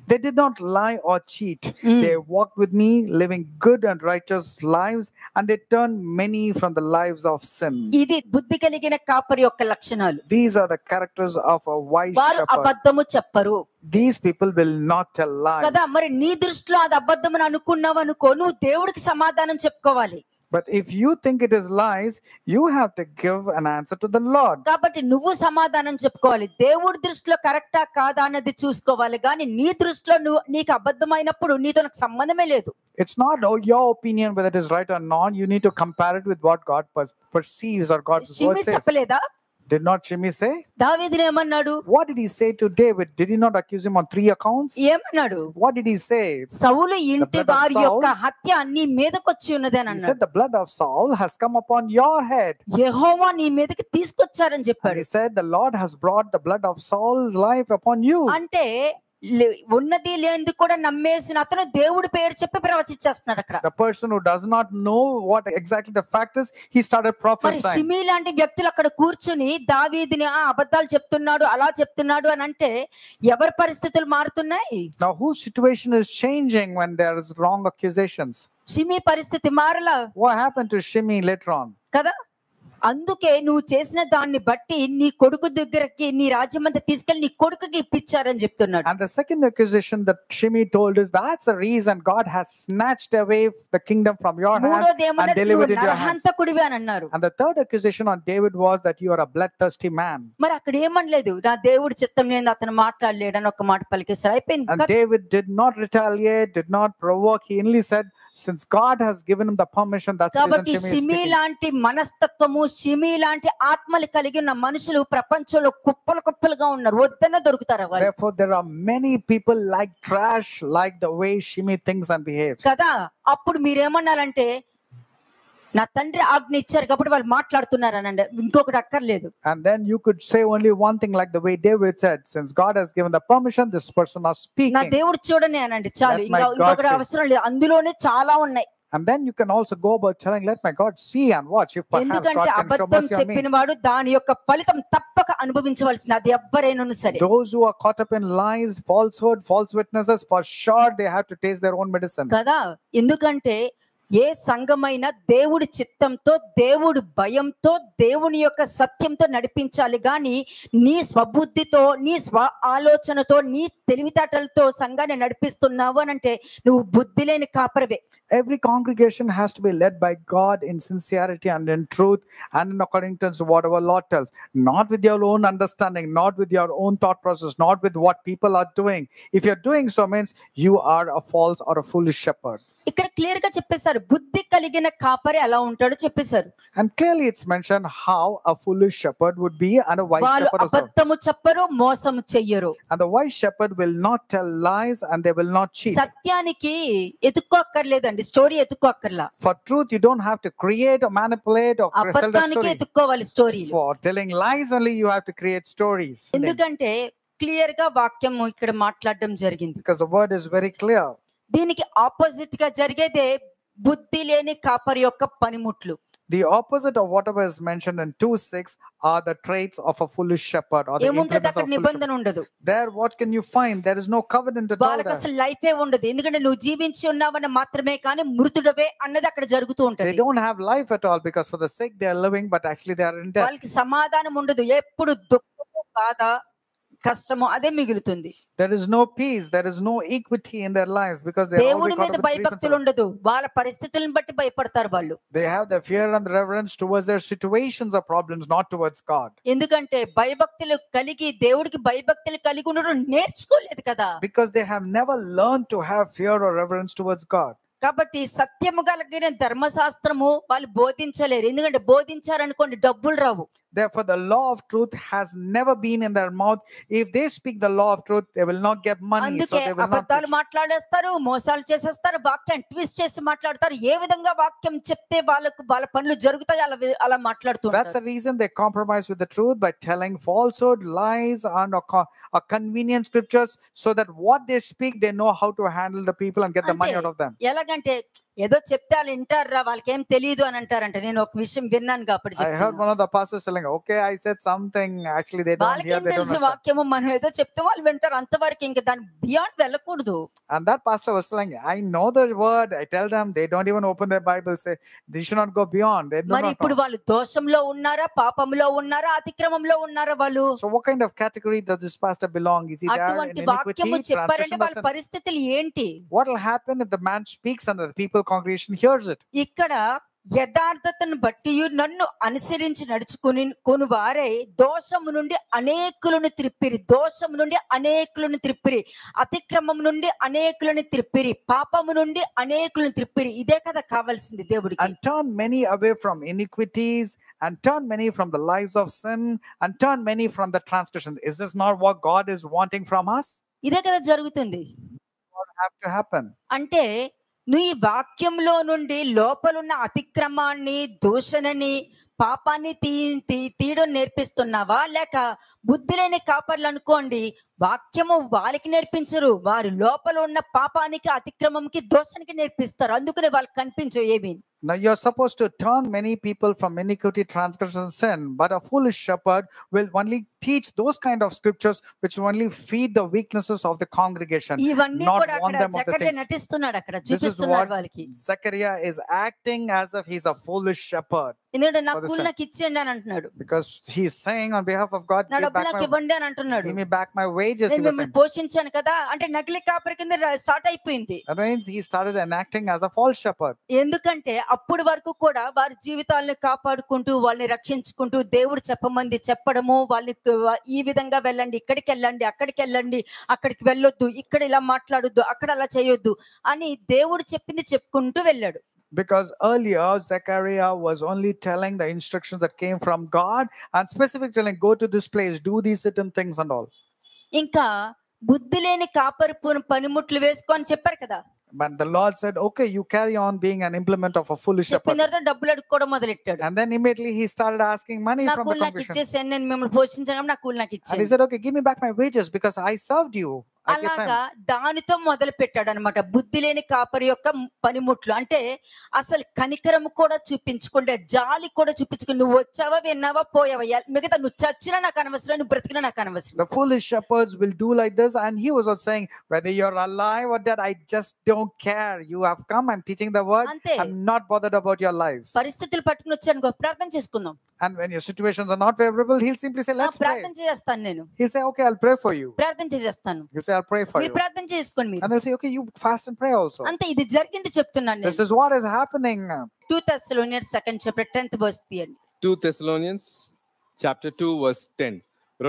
They did not lie or cheat. They walked with me, living good and righteous lives, and they turned many from the lives of sin. ఇది బుద్ధి కలిగిన కాపరి యొక్క లక్షణాలు. These are the characters of a wise వారు shepherd. అబద్ధము చెప్పరు These people will not tell lies. కదా. మరి నీ దృష్టిలో అది అబద్ధమని అనుకున్నావు అనుకో, నువ్వు దేవుడికి సమాధానం చెప్పుకోవాలి. But if you think it is lies, you have to give an answer to the Lord. కాబట్టి నువ్వు సమాధానం చెప్పుకోవాలి. దేవుడి దృష్టిలో కరెక్టా కాదా అన్నది చూసుకోవాలి, కానీ నీ దృష్టిలో నీకు అబద్ధమైనప్పుడు నీతో నాకు సంబంధమే లేదు. It's not your opinion whether it is right or not. You need to compare it with what God perceives or God's word షిమి says. చెప్పలేదా? Did not Shimei say? దావీదుని ఏమన్నాడు? What did he say to David? Did he not accuse him on 3 accounts? ఏమన్నాడు? What did he say? సౌలు ఇంటి blood of వారి Saul? యొక్క హత్య నీ మీదకొచ్చి ఉన్నది అని He అన్నాడు. said the blood of Saul has come upon your head. యెహోవా నీ మీదకి తీసుకొచ్చారని And చెప్పాడు. he said the Lord has brought the blood of Saul's life upon you. అంటే ఉన్నది లేనిది కూడా నమ్మేసిన అతను దేవుడి పేరు చెప్పి ప్రవచించేస్తున్నాడు అక్కడ. The person who does not know what exactly the fact is, he started మరి prophesying. షిమీ లాంటి వ్యక్తులు అక్కడ కూర్చుని దావీదుని అబద్ధాలు చెప్తున్నాడు అలా చెప్తున్నాడు అని అంటే ఎవరి పరిస్థితులు మారుతున్నాయి? Now whose situation is changing when there is wrong accusations? Shimei పరిస్థితి మారలా What happened to Shimei later on? కదా. అందుకే నువ్వు చేసిన దాన్ని బట్టి నీ కొడుకు దగ్గరకి నీ రాజ్యమంతా తీసుకెళ్లి నీ కొడుకుకి ఇప్పించారని చెప్తున్నాడు. And the second accusation that Shimei told is that's the reason God has snatched away the kingdom from your hands మూడోది and ఏమన్నారు? delivered నువ్వు it in your hands. నరహంతకుడివి అని అన్నారు. And the third accusation on David was that you are a bloodthirsty man. మరి అక్కడ ఏమనలేదు, నా దేవుడి చిత్తం నేను అతను మాట్లాడలేడని ఒక మాట పలికేశారు, And అయిపోయింది. David did not retaliate, did not provoke. He only said, since God has given him the permission, that's the reason కాబట్టి Shimei is షిమీ speaking. లాంటి మనస్తత్వము, షిమీ లాంటి ఆత్మలు కలిగిన మనుషులు ప్రపంచంలో కుప్పలు కుప్పలుగా ఉన్నారు, వద్దనే దొరుకుతారు వాళ్ళు. Therefore, there are many people like trash, like the way Shimei thinks and behaves. కదా. అప్పుడు మీరేమన్నారంటే నా తండ్రి ఆజ్ఞ ఇచ్చారు కాబట్టి వాళ్ళు మాట్లాడుతున్నారు అనండి, ఇంకొకటి అక్కర్లేదు. And then you could say only one thing, like the way David said, since God has given the permission, this person is నా speaking. దేవుడు చూడని అనండి చాలు, Let my God ఇంకొకటి say. అవసరం లేదు. అందులోనే చాలా ఉన్నాయి. And then you can also go about telling, let my God see and watch if perhaps ఎందుకంటే God can show అబద్ధం mercy on me. చెప్పిన వాడు దాని యొక్క ఫలితం తప్పక అనుభవించవలసింది, అది ఎవ్వరైనా సరే. Those who are caught up in lies, falsehood, false witnesses, for sure they have to taste their own medicine. కదా. ఎందుకంటే ఏ సంఘమైనా దేవుడి చిత్తంతో, దేవుడి భయంతో, దేవుని యొక్క సత్యంతో నడిపించాలి, గాని నీ స్వబుద్ధితో, నీ స్వ ఆలోచనతో, నీ తెలివితేటలతో సంఘాన్ని నడిపిస్తున్నావు అని అంటే నువ్వు బుద్ధి లేని కాపరివే. Every congregation has to be led by God in sincerity and in truth and in according to whatever Lord tells. Not with your own understanding, not with your own thought process, not with what people are doing. If you're doing so, means you are a false or a foolish shepherd. ఇక్కడ clear గా చెప్పేశారు, బుద్ధి కలిగిన కాపరి ఎలా ఉంటాడో చెప్పేశారు. And clearly it's mentioned how a foolish shepherd would be and a wise వాళ్ళు shepherd also. అబద్ధము చెప్పరు, మోసము చెయ్యరు. And the wise shepherd will not tell lies and they will not cheat. సత్యానికి ఎత్తుక్కోక్కర్లేదండి, story ఎత్తుక్కోక్కర్లా. For truth, you don't have to create or manipulate or sell the అబద్ధానికి story. ఎత్తుక్కోవాలి story. For telling lies only, you have to create stories. ఎందుకంటే clear గా వాక్యం ఇక్కడ మాట్లాడడం జరిగింది. Because the word is very clear. దీనికి opposite గా జరిగేదే బుద్ధి లేని కాపరి యొక్క పనిముట్లు. The opposite of whatever is mentioned in 2:6 are the traits of a foolish shepherd or the ఏముంటది implements అక్కడ? of a foolish నిబంధన shepherd. ఉండదు. There, what can you find? There is no covenant at all వాళ్ళకి there. అసలు లైఫే ఉండదు, ఎందుకంటే నువ్వు జీవించి ఉన్నావని మాత్రమే, కానీ మృతుడవే అన్నది అక్కడ జరుగుతూ They ఉంటది. don't have life at all because for the sake they are living, but actually they are in death. వాళ్ళకి సమాధానం ఉండదు, ఎప్పుడు దుఃఖము, బాధ, కష్టము అదే మిగులుతుంది. There is no peace, there is no equity in their lives because they are దేవుడి always caught మీద up with grief and భయభక్తులు sorrow. ఉండదు, వాళ్ళ పరిస్థితులను బట్టి భయపడతారు వాళ్ళు. They have the fear and the reverence towards their situations or problems, not towards God. ఎందుకంటే భయభక్తులు కలిగి దేవుడికి భయభక్తులు కలిగి ఉండడం నేర్చుకోలేదు కదా. Because they have never learned to have fear or reverence towards God. కాబట్టి సత్యము కలిగిన ధర్మశాస్త్రము వాళ్ళు బోధించలేరు, ఎందుకంటే బోధించారనుకోండి డబ్బులు రావు. Therefore, the law of truth has never been in their mouth. If they speak the law of truth, they will not get money, so అందుకే they will not అబద్ధాలు preach. మాట్లాడేస్తారు, మోసాలు చేసేస్తారు, వాక్యాన్ని ట్విస్ట్ చేసి మాట్లాడతారు. ఏ విధంగా వాక్యం చెప్తే వాళ్ళ పనులు జరుగుతాయి అలా మాట్లాడుతూ That's ఉంటారు. the reason they compromise with the truth by telling falsehood, lies, and or convenient scriptures, so that what they speak, they know how to handle the people and get the money అంతే. out of them. ఎలాగంటే ఏదో చెప్తే వాళ్ళు వింటారా, వాళ్ళకి ఏం తెలియదు అని అంటారంట. నేను ఒక విషయం విన్నాను కాబట్టి I heard one of the pastors telling, okay, I said something, actually they don't వాళ్ళకి hear, ఏం they don't తెలుసు understand. వాక్యము, మనం ఏదో చెప్తే వాళ్ళు వింటారు అంతవరకు, ఇంకా దాని బియాండ్ వెళ్ళకూడదు. And that pastor was telling, I know the word, I tell them, they don't even open their Bible, say, they should not go beyond. They do మరి not ఇప్పుడు know. వాళ్ళు దోషంలో ఉన్నారా, పాపంలో ఉన్నారా, అతిక్రమంలో ఉన్నారా వాళ్ళు? So what kind of category does this pastor belong? Is he there in అటువంటి iniquity, వాక్యము చెప్పారంటే transgression, వాళ్ళ or sin? పరిస్థితులు ఏంటి? What will happen if the man speaks and the people congregation hears it? ఇక్కడ యథార్థతను బట్టి నన్ను అనుసరించి నడుచుకుని వారే దోషము నుండి అనేకులను త్రిప్పిరి, అతిక్రమం నుండి అనేకులను త్రిప్పిరి, పాపము నుండి అనేకులను త్రిప్పిరి. ఇదే కదా కావాల్సింది దేవుడికి. And turn many away from iniquities, and turn many from the lives of sin, and turn many from the transgression. Is this not what God is wanting from us? ఇదే కదా జరుగుతుంది. What have to happen? అంటే నువ్వు ఈ వాక్యంలో నుండి లోపలున్న అతిక్రమాన్ని, దూషణని, పాపాన్ని తీయడం నేర్పిస్తున్నావా, లేక బుద్ధి లేని కాపర్లు అనుకోండి, వాక్యము వాళ్ళకి నేర్పించరు, వారి లోపల ఉన్న పాపానికి, అతిక్రమంకి, దోషానికి నేర్పిస్తారు. అందుకనే వాళ్ళకి కనిపించవు ఏమీ. Now you're supposed to turn many people from iniquity, transgression, sin, but a foolish shepherd will only teach those kind of scriptures which only feed the weaknesses of the congregation, ఇవన్నీ not కూడా warn అక్కడ them of the జకర్యా things. నటిస్తున్నాడు, అక్కడ This is చూపిస్తున్నాడు what వాళ్ళకి. Zechariah is acting as if he's a foolish shepherd, ఎందుకంటే నా for this కూలి time. నాకు ఇచ్చేయండి అని అంటున్నాడు, because he's saying on behalf of God, నా give డబ్బులు నాకు ఇవ్వండి అని అంటున్నాడు. me back my wages. నేను He was మిమ్మల్ని saying. పోషించాను కదా అంటే నకిలీ కాపరి కింద స్టార్ట్ అయిపోయింది. That means he started enacting as a false shepherd. ఎందుకంటే అప్పటి వరకు కూడా వారి జీవితాలను కాపాడుకుంటూ, వాళ్ళని రక్షించుకుంటూ, దేవుడు చెప్పమంది చెప్పడము, వాళ్ళని ఈ విధంగా వెళ్ళండి, ఇక్కడికి వెళ్ళండి, అక్కడికి వెళ్ళండి, అక్కడికి వెళ్ళొద్దు, ఇక్కడ ఇలా మాట్లాడొద్దు, అక్కడ అలా చేయొద్దు అని దేవుడు చెప్పింది చెప్పుకుంటూ వెళ్ళాడు. Because earlier Zechariah was only telling the instructions that came from God, and specifically telling, go to this place, do these certain things and all. ఇంకా బుద్ధి లేని కాపరి పనిముట్లు వేసుకో అని చెప్పారు కదా. But the Lord said, okay, you carry on being an implement of a foolish చెప్పిన shepherd. తర్వాత డబ్బులు అడుక్కోవడం మొదలెట్టాడు. And then immediately he started asking money నా from the కూలి నాకు congregation. ఇచ్చేసాను, నేను మిమ్మల్ని పోషించాను, నా కూలి నాకు And he ఇచ్చేయండి. said, okay, give me back my wages because I served you. at your అలాగా time. దానితో మొదలు పెట్టాడు అనమాట. బుద్ధి లేని కాపరి యొక్క పనిముట్లు అంటే అసలు కనికరం కూడా చూపించకుండా, జాలి కూడా చూపించుకుని, నువ్వు వచ్చావా, విన్నావా, పోయావా, మిగతా నువ్వు చచ్చినా నాకు అనవసరం, నువ్వు బ్రతికినా నాకు అనవసరం. The foolish shepherds will do like this, and he was also saying, whether you're alive or dead, I just don't care. You have come, I'm teaching the word, అంతే. I'm not bothered about your lives. పరిస్థితులు పట్టుకుని వచ్చాను, ప్రార్థన చేసుకుందాం. And when your situations are not favorable, he'll simply say, let's pray. ప్రార్థన చేస్తాను, నేను He'll say, okay, I'll pray for you. ప్రార్థన చేసేస్తాను, He'll say, I'll pray for మీరు you. ప్రార్థన చేసుకోండి మీరు. And they'll say, okay, you fast and pray also. అంతే, ఇది జరిగింది చెప్తున్నాను This నేను. is what is happening. 2 Thessalonians 2nd chapter 10th verse తీయండి. 2 Thessalonians chapter 2 verse 10.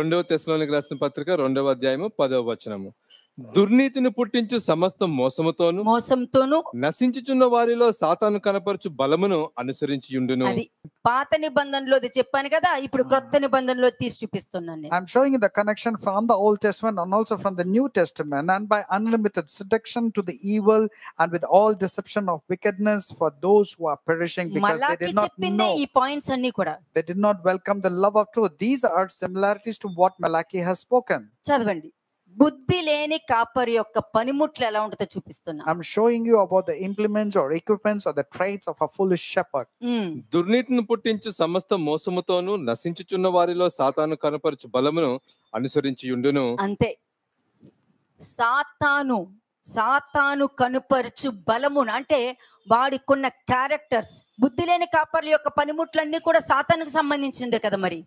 2 తెస్సలోనికీయులకు రాసిన పత్రిక 2వ అధ్యాయము 10వ వచనము. దుర్నీతిని పుట్టించు సమస్త మోసంతోను నశించుచున్న వారిలో సాతాను కనపరచు బలమును అనుసరించియుండును. అది పాత నిబంధనలో చెప్పాను కదా, ఇప్పుడు క్రొత్త నిబంధనలో తీసి చూపిస్తున్నాను నేను. I'm showing you the connection from the Old Testament and also from the New Testament, and by unlimited seduction to the evil and with all deception of wickedness for those who are perishing because they మలాకి did not చెప్పిందే know. ఈ points అన్ని కూడా. They did not welcome the love of truth. These are similarities to what Malachi has spoken. చదవండి. బుద్ధి లేని కాపరి యొక్క పనిముట్లు ఎలా ఉంటుందో చూపిస్తున్నా. I'm showing you about the implements or equipments or the traits of a foolish shepherd. దుర్నీతిని పుట్టించు సమస్త మోసముతోను నశించుచున్న వారిలో సాతాను కనపరచు బలమును అనుసరించియుండును. అంతే, సాతాను కనుపరచు బలమును అంటే వాడికున్న క్యారెక్టర్స్. బుద్ధి లేని కాపర్ల యొక్క పనిముట్లన్నీ కూడా సాతానుకు సంబంధించిందే కదా మరి.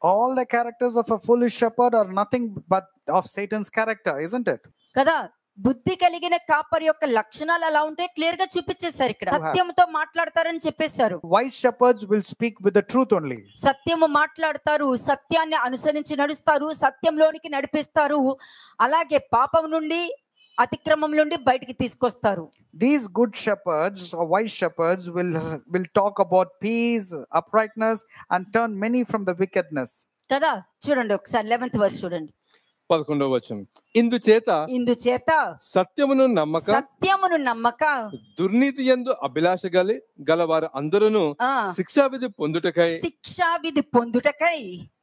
All the characters of a foolish shepherd are nothing but of Satan's character, isn't it? కదా, బుద్ధి కలిగిన కాపరి యొక్క లక్షణాలు అలా ఉంటే క్లియర్ గా చూపించేశారు ఇక్కడ. సత్యంతో మాట్లాడతారని చెప్పేశారు. Wise shepherds will speak with the truth only. సత్యము మాట్లాడతారు, సత్యాన్ని అనుసరించి నడుస్తారు, సత్యంలోనికి నడిపిస్తారు. అలాగే పాపం నుండి అతిక్రమం నుండి బయటికి తీసుకొస్తారు. These good shepherds or wise shepherds will talk about peace, uprightness, and turn many from the wickedness. కదా, చూడండి ఒకసారి 11th verse చూడండి. 11వ వచనం, ఇందుచేత ఇందుచేత సత్యమును నమ్మక సత్యమును నమ్మక దుర్నీతి యందు అభిలాష గలవారు అందరూ ఆ, శిక్షావిధి పొందుటకై శిక్షావిధి పొందుటకై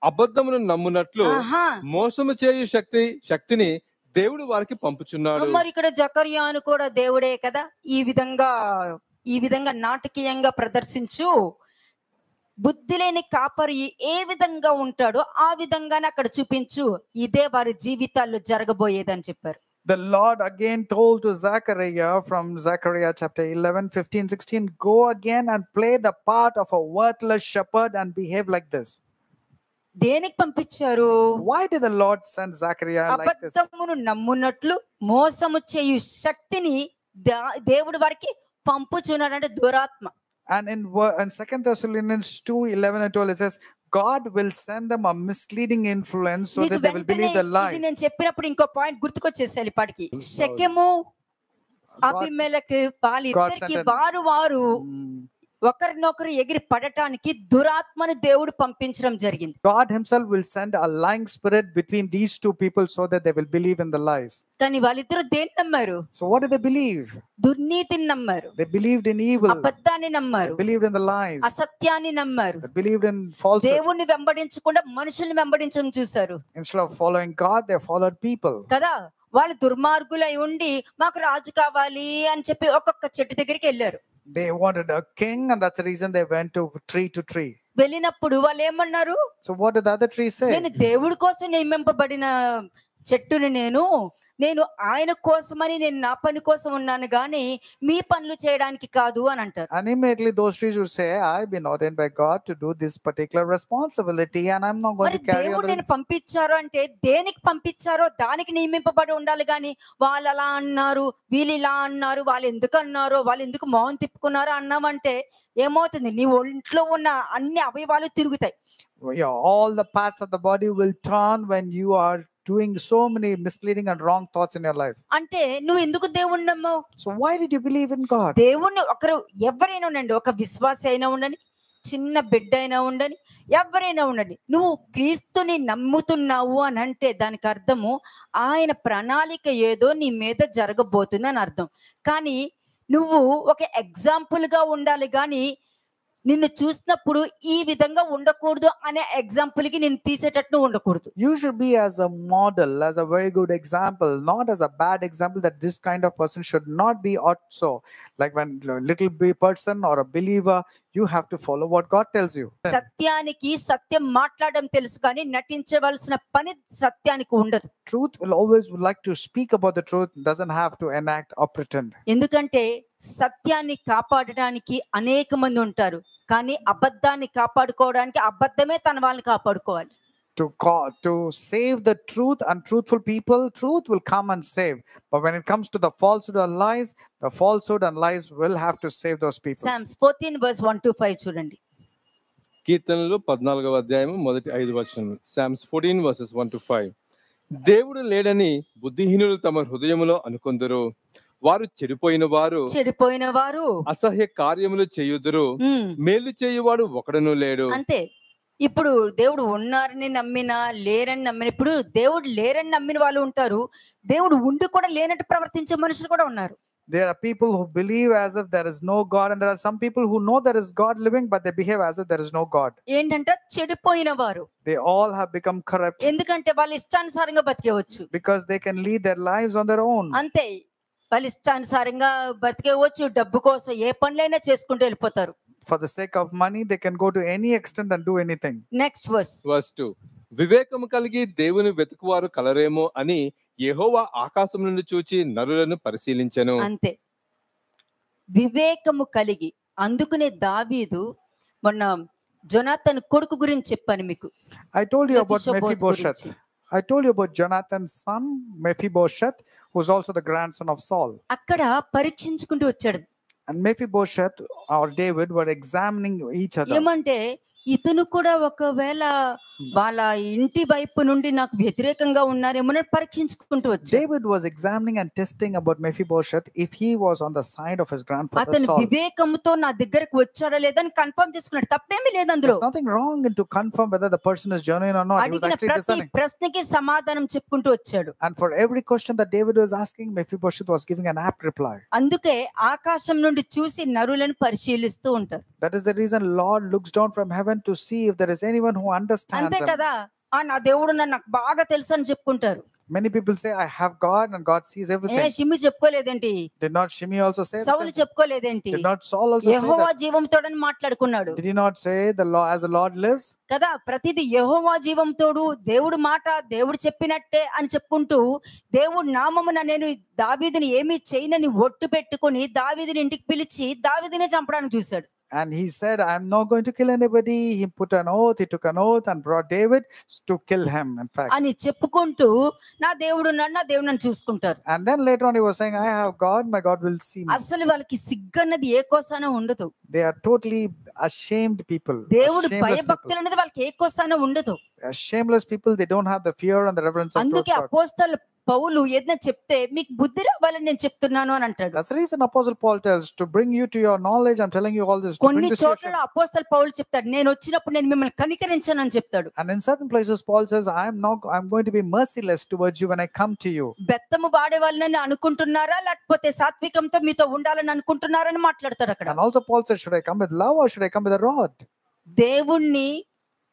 అబద్ధమును నమ్మునట్లు ఆహా. మోసము చేయు శక్తిని దేవుడు వారికి పంపుచున్నాడు. మరి ఇక్కడ జకర్యాను కూడా దేవుడే కదా, ఈ విధంగా నాటకీయంగా ప్రదర్శించు బుద్ధి లేని కాపరి ఏ విధంగా ఉంటాడో ఆ విధంగానే అక్కడ చూపించు, ఇదే వారి జీవితాల్లో జరగబోయేదని చెప్పారు. The Lord again told to Zechariah from Zechariah chapter 11, 15, 16, go again and play the part of a worthless shepherd and behave like this. దేనికి పంపించారు? Why did the Lord send Zechariah like this? అబద్ధమును నమ్మునట్లు మోసము చేయు శక్తిని దేవుడు వారికి పంపుచున్నాడంటే దురాత్మ. And in 2 Thessalonians 2, 11 and 12 it says, God will send them a misleading influence so that they will believe the lie. ఇది నేను చెప్పినప్పుడు ఇంకో పాయింట్ గుర్తుకొచ్చేసాలి ఇప్పటికి. షెకెము అబీమెలెకు వాళ్ళిద్దరికి వారు ఒకరినొకరు ఎగిరి పడటానికి దురాత్మను దేవుడు పంపించడం జరిగింది. God himself will send a lying spirit between these two people so that they will believe in the lies. కానీ వాళ్ళిద్దరూ దేన్ని నమ్మారు? So what did they believe? దుర్నీతిని నమ్మారు, They believed in evil. అబద్ధాన్ని నమ్మారు, They believed in the lies. అసత్యాన్ని నమ్మారు. They believed in falsehood. దేవుణ్ణి వెంబడించకుండా మనుషుల్ని వెంబడించడం చూశారు. Instead of following God, they followed people. కదా, వాళ్ళు దుర్మార్గులై ఉండి మాకు రాజు కావాలి అని చెప్పి ఒక్కొక్క చెట్టు దగ్గరికి వెళ్ళారు. They wanted a king, and that's the reason they went to tree. వెళ్ళినప్పుడు వాళ్ళు ఏమన్నారు? So what did the other tree say? నేను దేవుడి కోసం నియమింపబడిన చెట్టుని నేను ఆయన కోసమని నేను నా పని కోసం ఉన్నాను గాని మీ పనులు చేయడానికి కాదు అని అంటారు. And immediately those trees would say, I've been ordained by God to do this particular responsibility and I'm not going to carry on. దేవుడు నేను పంపించారు అంటే దేనికి పంపించారో దానికి నియమింపబడి ఉండాలి గాని వాళ్ళు అలా అన్నారు, వీళ్ళు ఇలా అన్నారు, వాళ్ళు ఎందుకు అన్నారో, వాళ్ళు ఎందుకు మౌనం తిప్పుకున్నారో అన్నామంటే ఏమవుతుంది? నీ ఒంట్లో ఉన్న అన్ని అవయవాలు తిరుగుతాయి. Yeah, all the parts of the body will turn when you are doing so many misleading and wrong thoughts in your life. అంటే నువ్వు ఎందుకు దేవుణ్ణి నమ్మావు? So why did you believe in God? దేవుణ్ణి ఎవరైనా ఉండండి, ఒక విశ్వాసి అయినా ఉండని, చిన్న బిడ్డ అయినా ఉండని, ఎవరైనా ఉండండి, నువ్వు క్రీస్తుని నమ్ముతున్నావు అని అంటే దానికి అర్థము ఆయన ప్రణాళిక ఏదో నీ మీద జరగబోతుంది అని అర్థం. కానీ నువ్వు ఒక ఎగ్జాంపుల్ గా ఉండాలి గాని నిన్ను చూసినప్పుడు ఈ విధంగా ఉండకూడదు అనే ఎగ్జాంపుల్ కి నేను తీసేటట్టు ఉండకూడదు. You should be as a model, as a very good example, not as a bad example that this kind of person should not be also. Like when little person or a believer, you have to follow what God tells you. సత్యానికి సత్యం మాట్లాడడం తెలుసు కానీ నటించవలసిన పని సత్యానికి ఉండదు. Truth will always like to speak about the truth, doesn't have to enact or pretend. ఎందుకంటే సత్యాన్ని కాపాడడానికి అనేక మంది ఉంటారు, కానీ అబద్ధాన్ని కాపాడుకోవడానికి అబద్ధమే తన వాళ్ళని కాపాడుకోవాలి. To save the truth and truthful people, truth will come and save. But when it comes to the falsehood and lies, the falsehood and lies will have to save those people. Psalms 14 verse 1 to 5 చూడండి. కీర్తనలు 14వ అధ్యాయము మొదటి 5 వచనములు. Psalms 14 verses 1 to 5. దేవుడు లేడని బుద్ధిహీనులు తమ హృదయములో అనుకొందురు, వారు చెడిపోయిన వారు అసహ్య కార్యములు చేయుదురు, మేలు చేయువాడు ఒకడును లేడు. అంతే. ఇప్పుడు దేవుడు ఉన్నారని నమ్మినా లేరని నమ్మిన, ఇప్పుడు దేవుడు లేరని నమ్మిన వాళ్ళు ఉంటారు, దేవుడు ఉండి కూడా లేనట్టు ప్రవర్తించే మనుషులు కూడా ఉన్నారు. There are people who believe as if there is no God, and there are some people who know there is God living, but they behave as if there is no God. ఏంటంటే చెడిపోయిన వారు. They all have become corrupt. ఎందుకంటే వాళ్ళు ఇష్టానుసారంగా బతికేవచ్చు. Because they can lead their lives on their own. అంతే, వాళ్ళు ఇష్టానుసారంగా బతికేవచ్చు, డబ్బు కోసం ఏ పనులైనా చేసుకుంటూ వెళ్ళిపోతారు. For the sake of money, they can go to any extent and do anything. Next verse. Verse 2. వివేకము కలిగి దేవుని వెతుకువారు కలరేమో అని యెహోవా ఆకాశం నుండి చూచి నరులను పరిశీలించెను. అంతే, వివేకము కలిగి. అందుకనే దావీదు మొన్న జొనాథన్ కొడుకు గురించి చెప్పాను మీకు. I told you about Mephibosheth. I told you about Jonathan's son Mephibosheth, who is also the grandson of Saul. అక్కడ పరీక్షించుకుంటూ వచ్చాడు. And Mephibosheth or David were examining each other. ఏమంటే ఇతను కూడా ఒకవేళ వాళ్ళ ఇంటి వైపు నుండి నాకు వ్యతిరేకంగా ఉన్నారేమో అని పరీక్షించుకుంటూ వచ్చాడు. David was examining and testing about Mephibosheth if he was on the side of his grandfather అతను Saul. వివేకంతో నా దగ్గరకు వచ్చాడా లేదా అని కన్ఫర్మ్ చేసుకున్నాడు. తప్పేమీ లేదు అందులో. There's nothing wrong in to confirm whether the person is genuine or not. He was అడిగిన actually ప్రతి discerning. ప్రశ్నకి సమాధానం చెప్పుకుంటూ వచ్చాడు. And for every question that David was asking, Mephibosheth was giving an apt reply. అందుకే ఆకాశం నుండి చూసి నరులను పరిశీలిస్తూ ఉంటారు. That is the reason Lord looks down from heaven to see if there is anyone who understands అంతే him. కదా, నా దేవుడు నాకు బాగా తెలుసు అని చెప్పుకుంటారు. Many people say, I have God and God sees everything. షిమ్మి చెప్పుకోలేదేంటి? Did not Shimei also say the Saul same thing? చెప్పుకోలేదేంటి? Did not Saul also say Jehovah that? జీవంతోడని మాట్లాడుకున్నాడు Did he not say the law as the Lord lives? కదా. ప్రతిది యెహోవా జీవంతోడు, దేవుడు మాట దేవుడు చెప్పినట్టే అని చెప్పుకుంటూ దేవుడు నామమున నేను దావీదుని ఏమీ చేయనని ఒట్టు పెట్టుకొని దావీదుని ఇంటికి పిలిచి దావీదునే చంపడానికి చూశాడు. And he said, I'm not going to kill anybody. He put an oath, he took an oath and brought David to kill him, in fact. అని చెప్పుకుంటూ నా దేవుడు నన్ను చూసుకుంటారు. And then later on he was saying, I have God, my God will see me. అసలు వాళ్ళకి సిగ్గన్నది ఏ కోసాన ఉండదు. They are totally ashamed people. దేవుడు Shameless people. భయభక్తులు అనేది వాళ్ళకి ఏ కోసాన ఉండదు. Shameless people, they don't have the fear and the reverence of అందుకే God. అపోస్తలు పౌలు ఏదైనా చెప్తే మీకు బుద్ధి రావాలని నేను చెప్తున్నాను అని అంటాడు. That's the reason Apostle Paul tells to bring you to your knowledge. I'm telling you all this. To bring కొన్ని this to your చోట్ల అపోస్తలు పౌలు చెప్తాడు, నేను వచ్చినప్పుడు నేను మిమ్మల్ని కనికరించాను అని చెప్తాడు. And in certain places, Paul says, I'm going to be merciless towards you when I come to you. బెత్తము వాడే వాళ్ళని అనుకుంటున్నారా లేకపోతే సాత్వికంతో మీతో ఉండాలని అనుకుంటున్నారని మాట్లాడతారు అక్కడ. And also Paul says, should I come with love or should I come with a rod? దేవుణ్ణి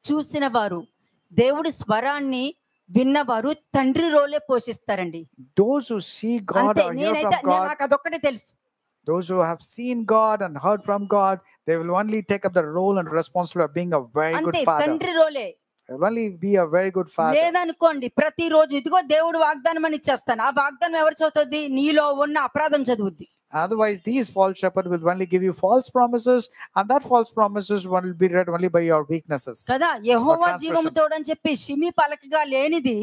చూసిన వారు, దేవుడి స్వరాన్ని విన్నవారు తండ్రి రోలే పోషిస్తారండి. Those who see God అంతే. or hear నేనైతే from God, నాకు అదొక్కటే తెలుసు. those who have seen God and heard from God, they will only take up the role and responsibility of being a very good అంతే, father. తండ్రి రోలే. They will only be a very good father. లేదనుకోండి ప్రతిరోజు ఇదిగో దేవుడు వాగ్దానం అని ఇచ్చేస్తాను, ఆ వాగ్దానం ఎవరు చదువుతుంది? నీలో ఉన్న అపరాధం చదువుద్ది. Otherwise, these false shepherds will only give you false promises, and that false promises will be read only by your weaknesses. కదా. యెహోవా జీవముతోడని చెప్పి షిమి పలకగా లేనిది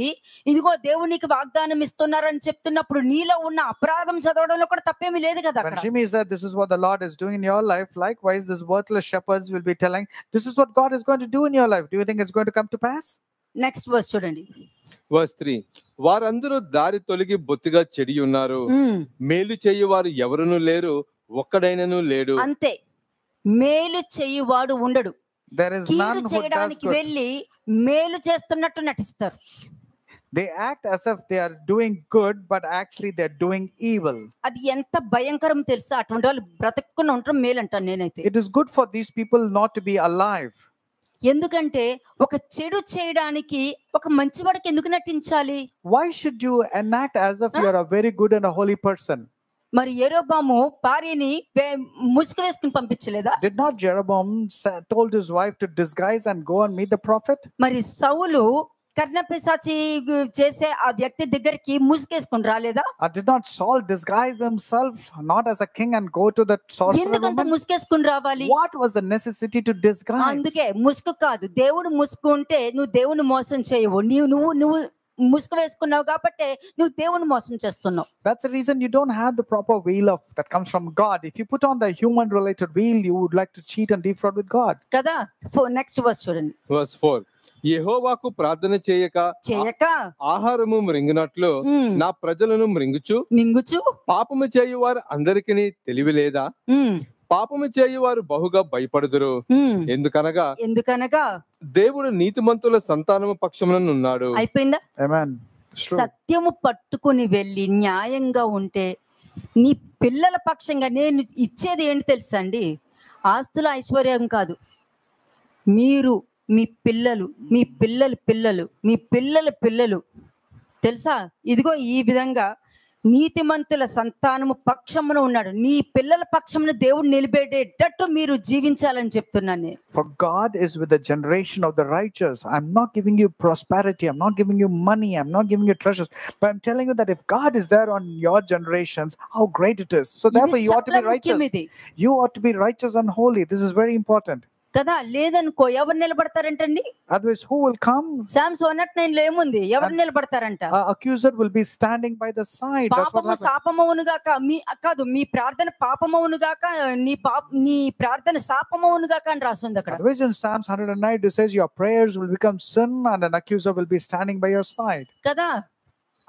ఇదిగో దేవుడు నీకు వాగ్దానం ఇస్తున్నారని చెప్తున్నప్పుడు నీలో ఉన్న అపరాధం చదవడంలో కూడా తప్పేమీ లేదు కదా When అక్కడ. Shimei said, this is what the Lord is doing in your life, likewise, these worthless shepherds will be telling, this is what God is going to do in your life. Do you think it's going to come to pass? Next verse చూడండి. Verse 3 వారందరూ దారి తొలగి బొత్తిగా చెడి ఉన్నారు, మేలు చేయువారు ఎవరునూ లేరు, ఒక్కడైనను లేడు. అంతే, మేలు చేయువాడు ఉండడు. There is none కీడు who does చేయడానికి good. వెళ్ళి మేలు చేస్తున్నట్టు నటిస్తారు. They act as if they are doing good, but actually they're doing evil. అది ఎంత భయంకరం తెలుసా? అటువంటి వాళ్ళు బ్రతకకుండా ఉండడం మేలు అంటాను నేనైతే. It is good for these people not to be alive. ఎందుకంటే ఒక చెడు చేయడానికి ఒక మంచివాడికి ఎందుకు నటించాలి? Why should you enact as if you are a very good and a holy person? మరి యెరోబాము భార్యని ముసుగు వేసుకుని పంపించలేదా? Did not Jeroboam told his wife to disguise and go and meet the prophet? మరి సౌలు కర్ణపిశాచి చేసే ఆ వ్యక్తి దగ్గరికి ముసుగేసుకుని రాలేదా? Did not Saul disguise himself not as a king and go to the sorcerer ఎందుకంత woman? ముసుగేసుకుని రావాలి? What was the necessity to disguise? అందుకే ముసుగు కాదు, దేవుడు ముసుగు ఉంటే నువ్వు దేవుని మోసం చేయవు. నువ్వు ముసుగు వేసుకున్నావు కాబట్టి నువ్వు దేవుని మోసం చేస్తున్నావు. That's the reason you don't have the proper veil of that comes from God. If you put on the human related veil, you would like to cheat and defraud with God. కదా. Next verse చూడండి. Verse 4 యెహోవాకు ప్రార్థన చేయక ఆహారము మృంగినట్లు నా ప్రజలను మింగుచు పాపము చేయువారు అందరికీ తెలివి లేదా? పాపము చేయువారు బహుగా భయపడుదురు. ఎందుకనగా దేవుడు నీతిమంతుల సంతానము పక్షమున ఉన్నాడు. అయిపోయిందా? Amen. సత్యము పట్టుకుని వెళ్ళి న్యాయంగా ఉంటే నీ పిల్లల పక్షంగా నేను ఇచ్చేది ఏంటి తెలుసా అండి? ఆస్తుల ఐశ్వర్యం కాదు, మీరు మీ పిల్లలు, మీ పిల్లల పిల్లలు, మీ పిల్లల పిల్లలు తెలుసా? ఇదిగో ఈ విధంగా నీతిమంతుల సంతానము పక్షమున ఉన్నాడు. నీ పిల్లల పక్షమున దేవుడు నిలబెట్టేటట్టు మీరు జీవించాలని చెప్తున్నాను నేను. For God is with the generation of the righteous. I'm not giving you prosperity, I'm not giving you money, I'm not giving you treasures, but I'm telling you that if God is there on your generations, how great it is. So therefore you ought to be righteous. You ought to be righteous and holy. This is very important. కదా, లేదనుకో ఎవరు నిలబడతారంటండి? Otherwise, who will come? Psalms 109 లో ఏముంది? ఎవరు నిలబడతారంట? Accuser will be standing by the side. That's what పాపము happened. శాపమవును గాక, మీ ప్రార్థన పాపమవును గాక, నీ ప్రార్థన శాపమవును గాక అని రాస్తుంది అక్కడ. Otherwise, in Psalms 109, it says your prayers will become sin and an accuser will be standing by your side. కదా,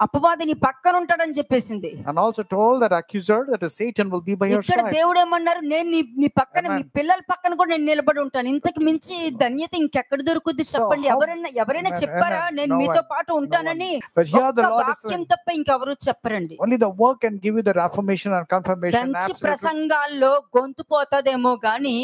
అపవాది నీ పక్కన ఉంటాడని చెప్పేసింది. And also told that accuser, that is Satan, will be by your ఇక్కడ side. దేవుడు ఏమన్నారు? నేను నీ పక్కన, మీ పిల్లల పక్కన కూడా నేను నిలబడి ఉంటాను. ఇంతకు మించి ధన్యత ఇంకెక్కడ దొరుకుద్ది చెప్పండి? ఎవరైనా చెప్పారా నేను మీతో పాటు ఉంటానని? But here the Lord is వాక్యం తప్ప ఇంకెవరు చెప్పరండి. only the word can give you the affirmation and confirmation. మంచి Absolutely. ప్రసంగాల్లో గొంతు పోతాదేమో గాని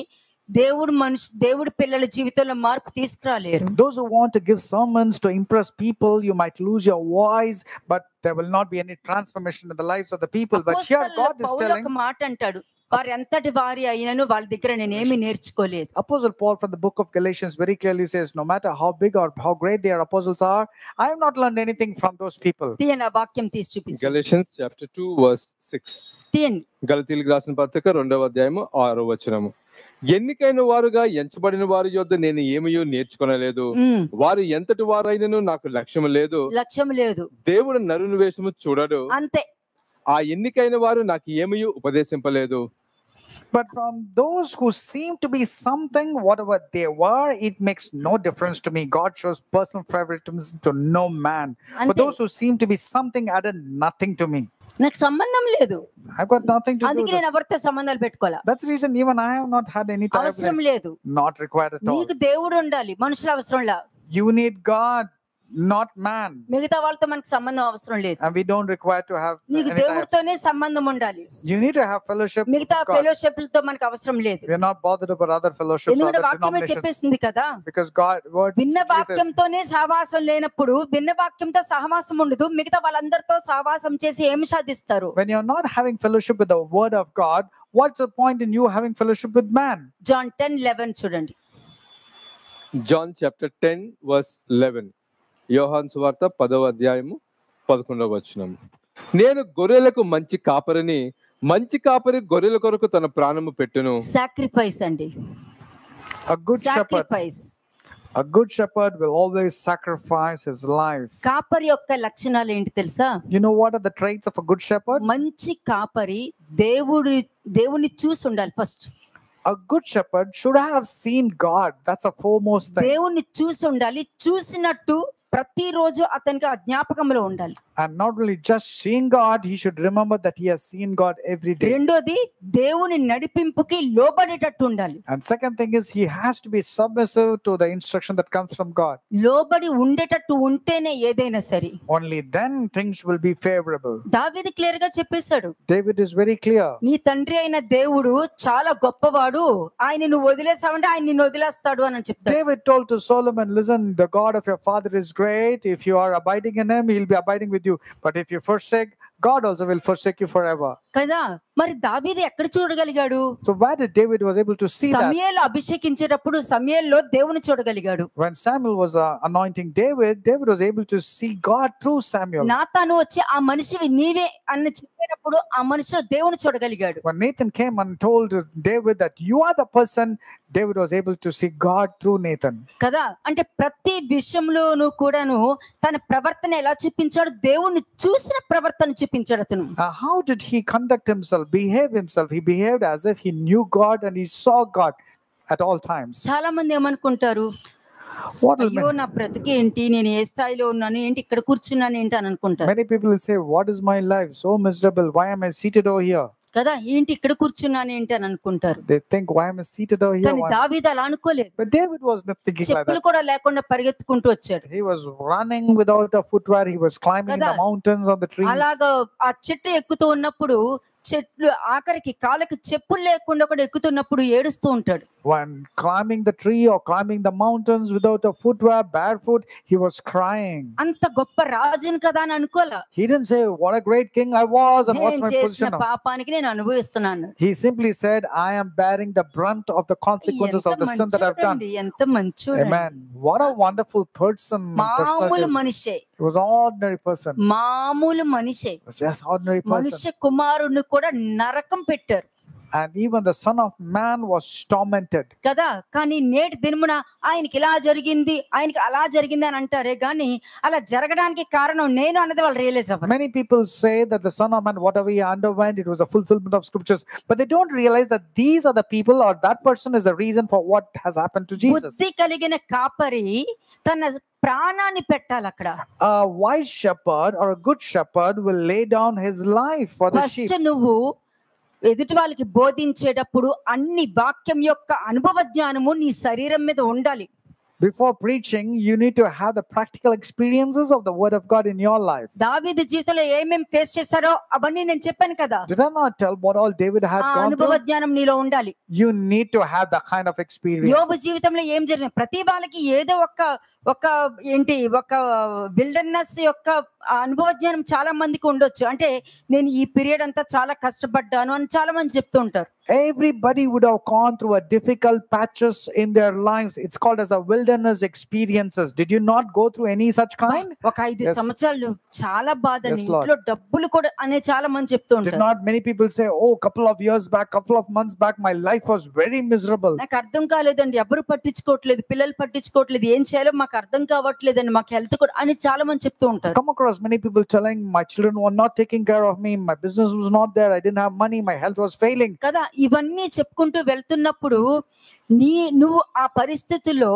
దేవుడి పిల్లల జీవితంలో మార్పు తీసుకురాలేరు. Those who want to give sermons to impress people, you might lose your voice, but there will not be any transformation in the lives of the people. But here God is Paul telling, ఒక మాట అంటాడు, వారు ఎంతటి వారి అయినను వాళ్ళ దగ్గర నేనేమి నేర్చుకోలేదు. Apostle Paul from the book of Galatians very clearly says, no matter how big or how great their apostles are, I have not learned anything from those people. తీయండి ఆ వాక్యం తీసి చూపించు. Galatians chapter 2 verse 6. తీయండి. గలతీయులకు రాసిన పత్రిక 2వ అధ్యాయము 6వ వచనము. ఎన్నికైన వారుగా ఎంచబడిన వారి యొద్ద నేను ఏమయో నేర్చుకొనలేదు, వారు ఎంతటి వారైనను నాకు లక్ష్యం లేదు. దేవుడు నరుని వేషము చూడడు, అంతే. ఆ ఎన్నికైన వారు నాకు ఏమయో ఉపదేశింపలేదు. But from those who seem to be something, whatever they were, it makes no difference to me. God shows personal favoritism to no man. For those who seem to be something added nothing to me. నాకు సంబంధం లేదు. I've got nothing to do. అందుకే నేను ఎవరితో సంబంధాలు పెట్టుకోవాలా. That's the reason even I have not had any time. అవసరం లేదు. Not required at all. నీకు దేవుడు ఉండాలి, మనుషుల అవసరం లేదు. You need God, not man. మిగతా వాళ్ళతో మనకు సంబంధం అవసరం లేదు. And we don't require to have నీకు దేవుడితోనే సంబంధం ఉండాలి. You need to have fellowship with మిగతా God. ఫెలోషిప్లతో మనకు అవసరం లేదు. We are not bothered about other fellowships or ఎందుకంటే other వాక్యమే denominations. చెప్పేసింది కదా, Because God word భిన్న says, వాక్యంతోనే సహవాసం లేనప్పుడు భిన్న వాక్యంతో సహవాసం ఉండదు, మిగతా వాళ్ళందరితో సహవాసం చేసి ఏమి సాధిస్తారు? when you're not having fellowship with the word of God, what's the point in you having fellowship with man? John 10:11 చూడండి. John chapter 10 verse 11. యోహాను సువార్త 10వ అధ్యాయము 11వ వచనం. నేను గొర్రెలకు మంచి కాపరిని, మంచి కాపరి గొర్రెల కొరకు తన ప్రాణము పెట్టును. సాక్రిఫైస్ అండి. A good shepherd, sacrifice. a good shepherd will always sacrifice his life. కాపరి యొక్క లక్షణాలు ఏంటి తెలుసా? You know what are the traits of a good shepherd? మంచి కాపరి దేవుని చూసి ఉండాలి first. A good shepherd should have seen God. That's a foremost thing. దేవుని చూసి ఉండాలి, చూసినట్టు ప్రతిరోజు అతనికి ఆ జ్ఞాపకంలో ఉండాలి. And not only just seeing God, he should remember that he has seen God every day. రెండోది దేవుని నడిపింపుకి లోబడేటట్టు ఉండాలి. And second thing is he has to be submissive to the instruction that comes from God. లోబడి ఉండేటట్టు ఉంటేనే ఏదైనా సరే. Only then things will be favorable. దావీదు clear గా చెప్పేశాడు, David is very clear. నీ తండ్రి అయిన దేవుడు చాలా గొప్పవాడు, ఆయన నువ్వు వదిలేసావంటే ఆయన నిన్ను వదిలేస్తాడు అని చెప్తాడు. David told to Solomon, listen, the God of your father is great. If you are abiding in him, he'll be abiding with you. But if you forsake, God also will forsake you forever. కదా, మరి దావీదు ఎక్కడ చూడగలిగాడు? So where did David was able to see that? సమూయేలు అభిషేకించేటప్పుడు సమూయేలులో దేవుని చూడగలిగాడు. When Samuel was anointing David, David was able to see God through Samuel. నాతాను వచ్చి ఆ మనిషివి నీవే అని చెప్పేటప్పుడు ఆ మనిషిలో దేవుని చూడగలిగాడు. When Nathan came and told David that you are the person, David was able to see God through Nathan. కదా, అంటే ప్రతి విషయంలోనూ కూడాను తన ప్రవర్తన ఎలా చూపించాడు? దేవుణ్ణి చూసిన ప్రవర్తన చూపించాడు అతను. How did he conduct himself, behave himself? He behaved as if he knew God and he saw God at all times. చాలా మంది ఏమనుకుంటారు, అయ్యో నా బ్రతికి ఏంటి, నేను ఏ స్థాయిలో ఉన్నాను ఏంటి, ఇక్కడ కూర్చున్నాను ఏంటి అని అనుకుంటారు. Many people will say, what is my life so miserable? Why am I seated over here? కదా, ఏంటి ఇక్కడ కూర్చున్నాను ఏంటి అని అనుకుంటారు. They think, why am I seated over here? కానీ దావీదు అలా అనుకోలేదు. But David was not thinking like చెప్పులు that. కూడా లేకుండా పరిగెత్తుకుంటూ వచ్చాడు. He was running without a footwear. He was climbing the mountains on the trees. అలాగా ఆ చెట్టు ఎక్కుతూ ఉన్నప్పుడు చెట్లు ఆఖరికి కాళ్ళకి చెప్పులు లేకుండా కూడా ఎక్కుతున్నప్పుడు ఏడుస్తూ ఉంటాడు. When climbing the tree or climbing the mountains without a footwear, barefoot, he was crying. అంత గొప్ప రాజుని కదా అని అనుకోలా. He didn't say, what a great king I was and what's నేను my చేసిన position now. పాపానికి నేను అనుభవిస్తున్నాను. He simply said, I am bearing the brunt of the consequences of the sin that I've done. ఎంత మంచోడు. Amen. What a wonderful person. మామూలు మనిషే. He was an ordinary person. మామూలు మనిషే. He was just ordinary person. మనుష్య కుమారుని కూడా నరకం పెట్టారు. and even the Son of Man was tormented. కదా. కానీ నేటి దినమున ఆయనకి ఇలా జరిగింది, ఆయనకి అలా జరిగింది అని అంటారే గాని అలా జరగడానికి కారణం నేను అన్నది వాళ్ళు రియలైజ్ అవ్వరు. Many people say that the Son of Man, whatever he underwent, it was a fulfillment of scriptures, but they don't realize that these are the people, or that person is the reason for what has happened to Jesus. బుద్ధి కలిగిన కాపరి తన ప్రాణాన్ని పెట్టాలి అక్కడ. A wise shepherd or a good shepherd will lay down his life for the sheep. First నువ్వు ఎదుటి వాళ్ళకి బోధించేటప్పుడు అన్ని వాక్యం యొక్క అనుభవ జ్ఞానము నీ శరీరం మీద ఉండాలి. Before preaching, you need to have the practical experiences of the word of God in your life. దావీదు జీవితంలో ఏమేం ఫేస్ చేశారో అవన్నీ నేను చెప్పాను కదా. Did I not tell what all David had ఆ gone అనుభవ through? జ్ఞానం నీలో ఉండాలి. You need to have that kind of experience. యోబు జీవితంలో ఏం జరిగింది, ప్రతి వాళ్ళకి ఏదో ఒక విల్డర్నెస్ యొక్క అనుభవ జ్ఞానం చాలా మందికి ఉండొచ్చు. అంటే నేను ఈ పీరియడ్ అంతా చాలా కష్టపడ్డాను అని చాలా మంది చెప్తూ ఉంటారు. Everybody would have gone through a difficult patches in their lives. It's called as a wilderness experiences. Did you not go through any such kind? ఒక 5 సంవత్సరాలు చాలా బాధ, Yes, Lord. ఇంట్లో డబ్బులు కూడా అనే చాలా మంది చెప్తూ Did ఉంటారు. not many people say, oh, couple of years back, couple of months back, my life was very miserable. నాకు అర్థం కాలేదండి, ఎవరు పట్టించుకోవట్లేదు, పిల్లలు పట్టించుకోవట్లేదు, ఏం చేయాలో మాకు అర్థం కావట్లేదండి, మాకు హెల్త్ కూడా అని చాలా మంది చెప్తూ ఉంటారు. Come across many people telling, my children were not taking care of me, my business was not there, I didn't have money, my health was failing. కదా. ఇవన్నీ చెప్పుకుంటూ వెళ్తున్నప్పుడు నువ్వు ఆ పరిస్థితుల్లో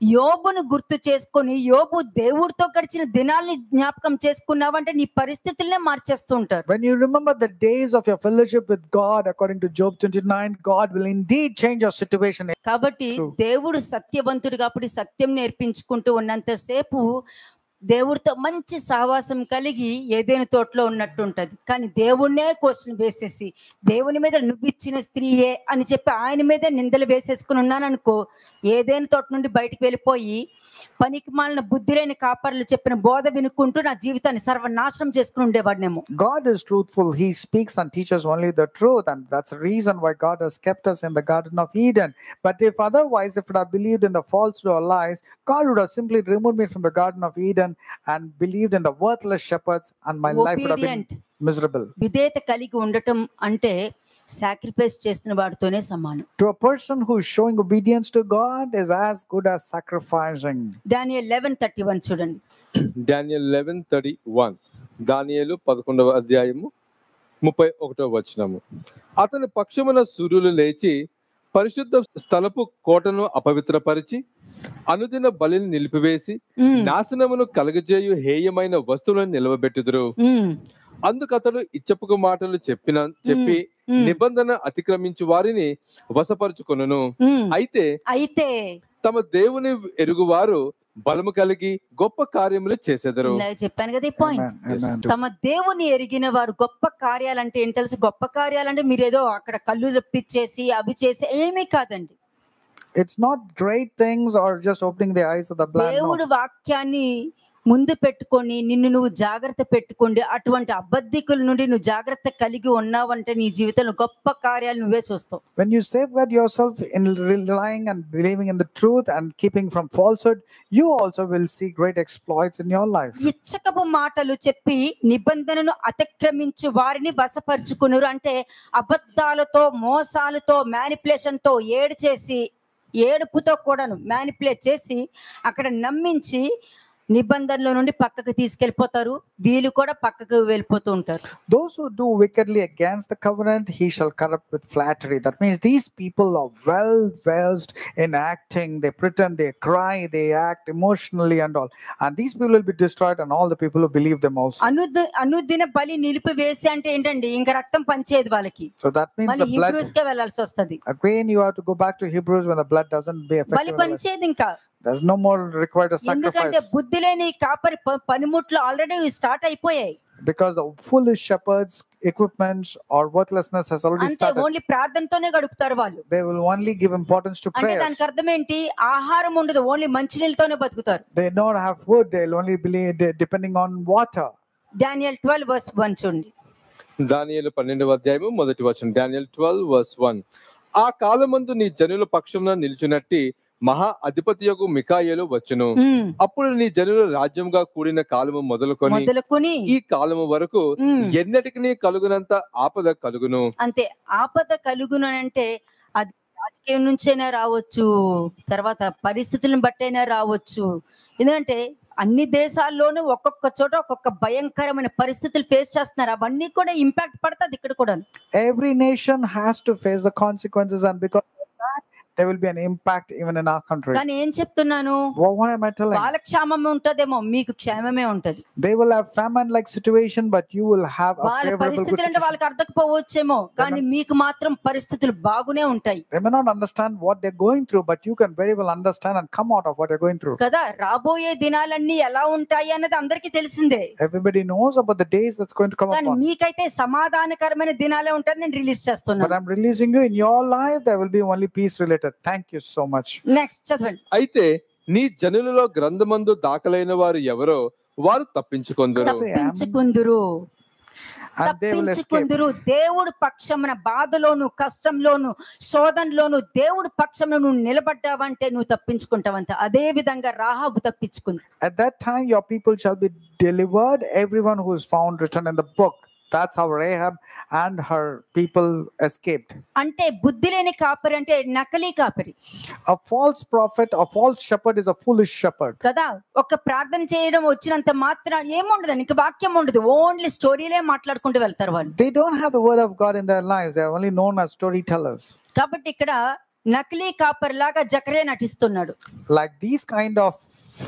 యోబును గుర్తు చేసుకొని యోబు దేవుడితో గడిచిన దినాల్ని జ్ఞాపకం చేసుకున్నావంటే నీ పరిస్థితులనే మార్చేస్తూ ఉంటారు. When you remember the days of your fellowship with God, according to Job 29, God will indeed change your situation. కాబట్టి True. దేవుడు సత్యవంతుడు కాబట్టి సత్యం నేర్పించుకుంటూ ఉన్నంతసేపు దేవుడితో మంచి సహవాసం కలిగి ఏదైనా తోటలో ఉన్నట్టు ఉంటది. కానీ దేవుణ్ణే క్వశ్చన్ వేసేసి దేవుని మీద నువ్వు ఇచ్చిన స్త్రీయే అని చెప్పి ఆయన మీద నిందలు వేసేసుకుని ఉన్నాను అనుకో, ఏదైనా తోట నుండి బయటికి వెళ్ళిపోయి పనికి మాలిన బుద్ధి లేని కాపర్లు చెప్పిన బోధ వినుకుంటూ నా జీవితాన్ని సర్వనాశనం చేసుకుని ఉండేవాడినేమో. God is truthful. He speaks and teaches only the truth, and that's the reason why God has kept us in the Garden of Eden. But if otherwise, if I believed in the falsehood or lies, God would have simply removed me from the Garden of Eden and believed in the worthless shepherds, and my life would have been miserable. విధేయత కలిగి ఉండటం అంటే sacrifice చేస్తున్న వాడితోనే సమానం. To a person who is showing obedience to God is as good as sacrificing. Daniel 11:31 చూడండి. Daniel 11:31. దానియేలు 11వ అధ్యాయము 31వ వచనము. అతని పక్షమున సూర్యులు లేచి పరిశుద్ధ స్థలపు కోటను అపవిత్రపరిచి అనుదిన బలిని నిలిపివేసి నాశనమును కలగజేయు హేయమైన వస్తువులను నిలవబెట్టుదురు. అందుకు అతడు ఇచ్చపుకు మాటలు చెప్పి నిబంధన అతిక్రమించు వారిని వశపరుచుకొనును. అయితే తమ దేవుని ఎరుగువారు బలము కలిగి గొప్ప కార్యములు చేసేదరు. చెప్పాను కదా ఈ పాయింట్. తమ దేవుని ఎరిగిన వారు గొప్ప కార్యాలంటే ఏంటి తెలుసు? గొప్ప కార్యాలంటే మీరేదో అక్కడ కళ్ళు రప్పించేసి అవి చేసి ఏమీ కాదండి. It's not great things or just opening the eyes of the blind. దేవుడు వాక్యాన్ని ముందు పెట్టుకొని నిన్ను నువ్వు జాగ్రత్త పెట్టుకోండి. అటువంటి అబద్ధికుల నుండి నువ్వు జాగ్రత్త కలిగి ఉన్నావంటే నీ జీవితంలో గొప్ప కార్యాలు నువ్వే చూస్తావు. When you safeguard yourself in relying and believing in the truth and keeping from falsehood, you also will see great exploits in your life. ఇచ్చకపు మాటలు చెప్పి నిబంధనను అతిక్రమించు వారిని వశపరుచుకున్నారు. అంటే అబద్ధాలతో మోసాలతో మ్యానిపులేషన్ తో ఏడుపుతో కూడాను మ్యానిపులేట్ చేసి అక్కడ నమ్మించి నిబంధనల నుండి పక్కకు తీసుకెళ్ళిపోతారు. వీళ్ళు కూడా పక్కకు వెళ్ళిపోతూ ఉంటారు. Those who do wickedly against the covenant, he shall corrupt with flattery. That means these people are well versed in acting. They pretend, they cry, they act emotionally and all. And these people will be destroyed, and all the people who believe them also. అనుదిన బలి నిలిపివేసి అంటే ఏంటండి? ఇంకా రక్తం పంచేది వాళ్ళకి. So that means the blood. Hebrews కే వెళ్ళాల్సి వస్తది. Again, you have to go back to Hebrews when the blood doesn't be effective. బలి పంచేది ఇంకా. There's no more required a sacrifice. ఎందుకంటే బుద్ధి లేని కాపరి పనిముట్లు ఆల్రెడీ స్టార్ట్ అయిపోయాయి. Because the foolish shepherds equipments or worthlessness has already started. అంటే only ప్రార్థనతోనే గడుపుతారు వాళ్ళు. They will only give importance to prayer. అంటే దానికి అర్థం ఏంటి? ఆహారం ఉండదు, ఓన్లీ మంచినీళ్ళతోనే బతుకుతారు. They don't have food, they'll only believe depending on water. Daniel 12:1 చూడండి. దానియేలు 12వ అధ్యాయము మొదటి వచనం. డానియేల్ 12:1. ఆ కాలమందు నీ జనుల పక్షమున నిల్చునట్టి మహా అధిపతియగు మికాయేలు వచ్చును. అప్పుడు నీ జనులు రాజ్యంగా కూడిన కాలము మొదలుకొని ఈ కాలము వరకు ఎన్నటికి కలుగునంత ఆపద కలుగును. అంతే, ఆపద కలుగును అంటే అది రాజకీయం నుంచైనా రావచ్చు, తర్వాత పరిస్థితులను బట్టైనా రావచ్చు. ఎందుకంటే అన్ని దేశాల్లోనూ ఒక్కొక్క చోట ఒక్కొక్క భయంకరమైన పరిస్థితులు ఫేస్ చేస్తున్నారు. అవన్నీ కూడా ఇంపాక్ట్ పడుతుంది ఇక్కడ కూడా. Every nation has to face the consequences, and because of that, there will be an impact even in our country. కానీ ఏం చెప్తున్నాను, What am I telling? వాళ్ళ క్షేమమే ఉంటదేమో, మీకు క్షేమమే ఉంటది. They will have famine-like situation, but you will have a వాళ్ళ favorable good పరిస్థితులు అంటే situation. వాళ్ళకి అర్థకపోవచ్చేమో, కానీ మీకు మాత్రం పరిస్థితులు బాగునే ఉంటాయి They may not understand what they're going through, but you can very well understand and come out of what you're going through. కదా. రాబోయే దినాలన్నీ ఎలా ఉంటాయి అన్నది అందరికీ తెలిసిందే, Everybody knows about the days that's going to come కానీ upon. మీకైతే సమాధానకరమైన దినాలే ఉంటాయని నేను రిలీజ్ But చేస్తున్నాను. I'm releasing you in your life. There will be only peace related. Thank you so much. Next చదవండి. అయితే నీ జనులలో గ్రంథమందు దాఖలైన వారు ఎవరో వారు తప్పించుకొందురు. తప్పించుకుందురు, And they will escape. తప్పించుకుందురు. దేవుడు పక్షమున బాధలోను, కష్టంలోను, శోధనలోను దేవుడు పక్షమున నువ్వు నిలబడ్డావంటే నువ్వు తప్పించుకుంటావంట. అదే విధంగా Rahab తప్పించుకుంది. At that time, your people shall be delivered, everyone who is found written in the book. That's how Rahab and her people escaped. అంటే బుద్ధి లేని కాపరి అంటే నకలీ కాపరి A false prophet, a false shepherd is a foolish shepherd. కదా. ఒక ప్రార్థన చేయడం వచ్చినంత మాత్రం ఏముండదు, నీకు వాక్యం ఉండదు, ఓన్లీ స్టోరీలే మాట్లాడుకుంటూ వెళ్తారు వాళ్ళు. They don't have the word of God in their lives. They are only known as storytellers. కాబట్టి ఇక్కడ నకిలీ కాపరి లాగా జకరియా నటిస్తున్నాడు. Like these kind of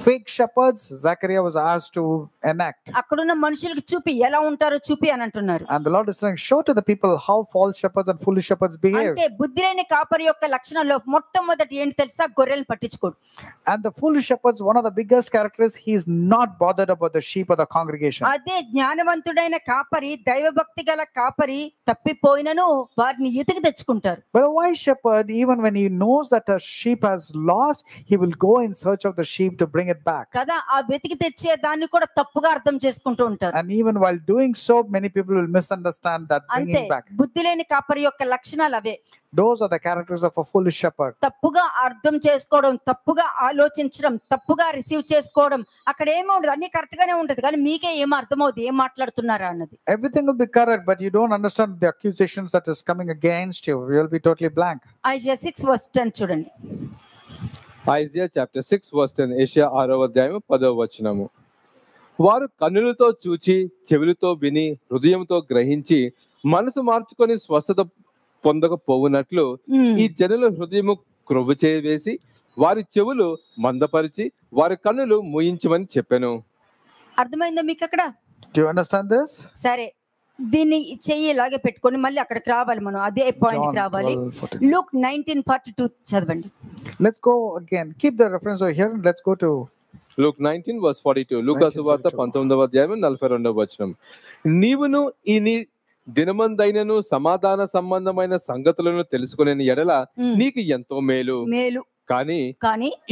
fake shepherds, Zechariah was asked to enact. అక్కడున్న మనుషులకు చూపి ఎలా ఉంటారో చూపి అని అంటున్నారు. And the Lord is saying, show to the people how false shepherds and foolish shepherds behave. అంటే బుద్ధి లేని కాపరి యొక్క లక్షణాల్లో మొట్టమొదటి ఏంటి తెలుసా, గొర్రెలను పట్టించుకోడు. And the foolish shepherds, one of the biggest characters, he is not bothered about the sheep or the congregation. అదే జ్ఞానవంతుడైన కాపరి, దైవభక్తి గల కాపరి తప్పిపోయినను వారిని ఎతికి తెచ్చుకుంటారు. But a wise shepherd, even when he knows that a sheep has lost, he will go in search of the sheep to bring it back. కదా. ఆ వెతికి తెచ్చే దాన్ని కూడా తప్పుగా అర్థం చేసుకుంటూ ఉంటారు. And even while doing so, many people will misunderstand that అంతే, bringing back. బుద్ధి లేని కాపరి యొక్క లక్షణాలు అవే. Those are the characters of a foolish shepherd. తప్పుగా అర్థం చేసుకోవడం, తప్పుగా ఆలోచించడం, తప్పుగా రిసీవ్ చేసుకోవడం. అక్కడ ఏమీ ఉండదు, అన్ని కరెక్ట్ గానే ఉంటది, కానీ మీకే ఏం అర్థమవుతుంది, ఏం మాట్లాడుతున్నారా అన్నది. Everything will be correct, but you don't understand the accusations that is coming against you. You will be totally blank. Isaiah 6:10 చూడండి. ఐజియా చాప్టర్ 6:10, ఏషియా 6వ అధ్యాయం 10వ వచనము. వారు కన్నులతో చూచి, చెవులతో విని, హృదయంతో గ్రహించి, మనసు మార్చుకొని స్వస్థత పొందకపోవునట్లు ఈ జనుల హృదయము క్రొవ్వు చేసి, వారి చెవులు మందపరిచి, వారి కన్నులు మూయించమని చెప్పాను. అర్థమైందా మీకు అక్కడ? Do you understand this? సరే, దీన్ని చెయ్యి ఇలాగే పెట్టుకొని మళ్ళీ అక్కడికి రావాలి, మనం అదే పాయింట్ కి రావాలి. Luke 19:42 చదవండి. Let's go again. Keep the reference over here and let's go to Luke 19:42. లూకా సువార్త 19వ అధ్యాయం 42వ వచనం. నీవును ఈ నీ దినమందైనను సమాధాన సంబంధమైన సంగతులను తెలుసుకునే ఎడల నీకు ఎంతో మేలు. కానీ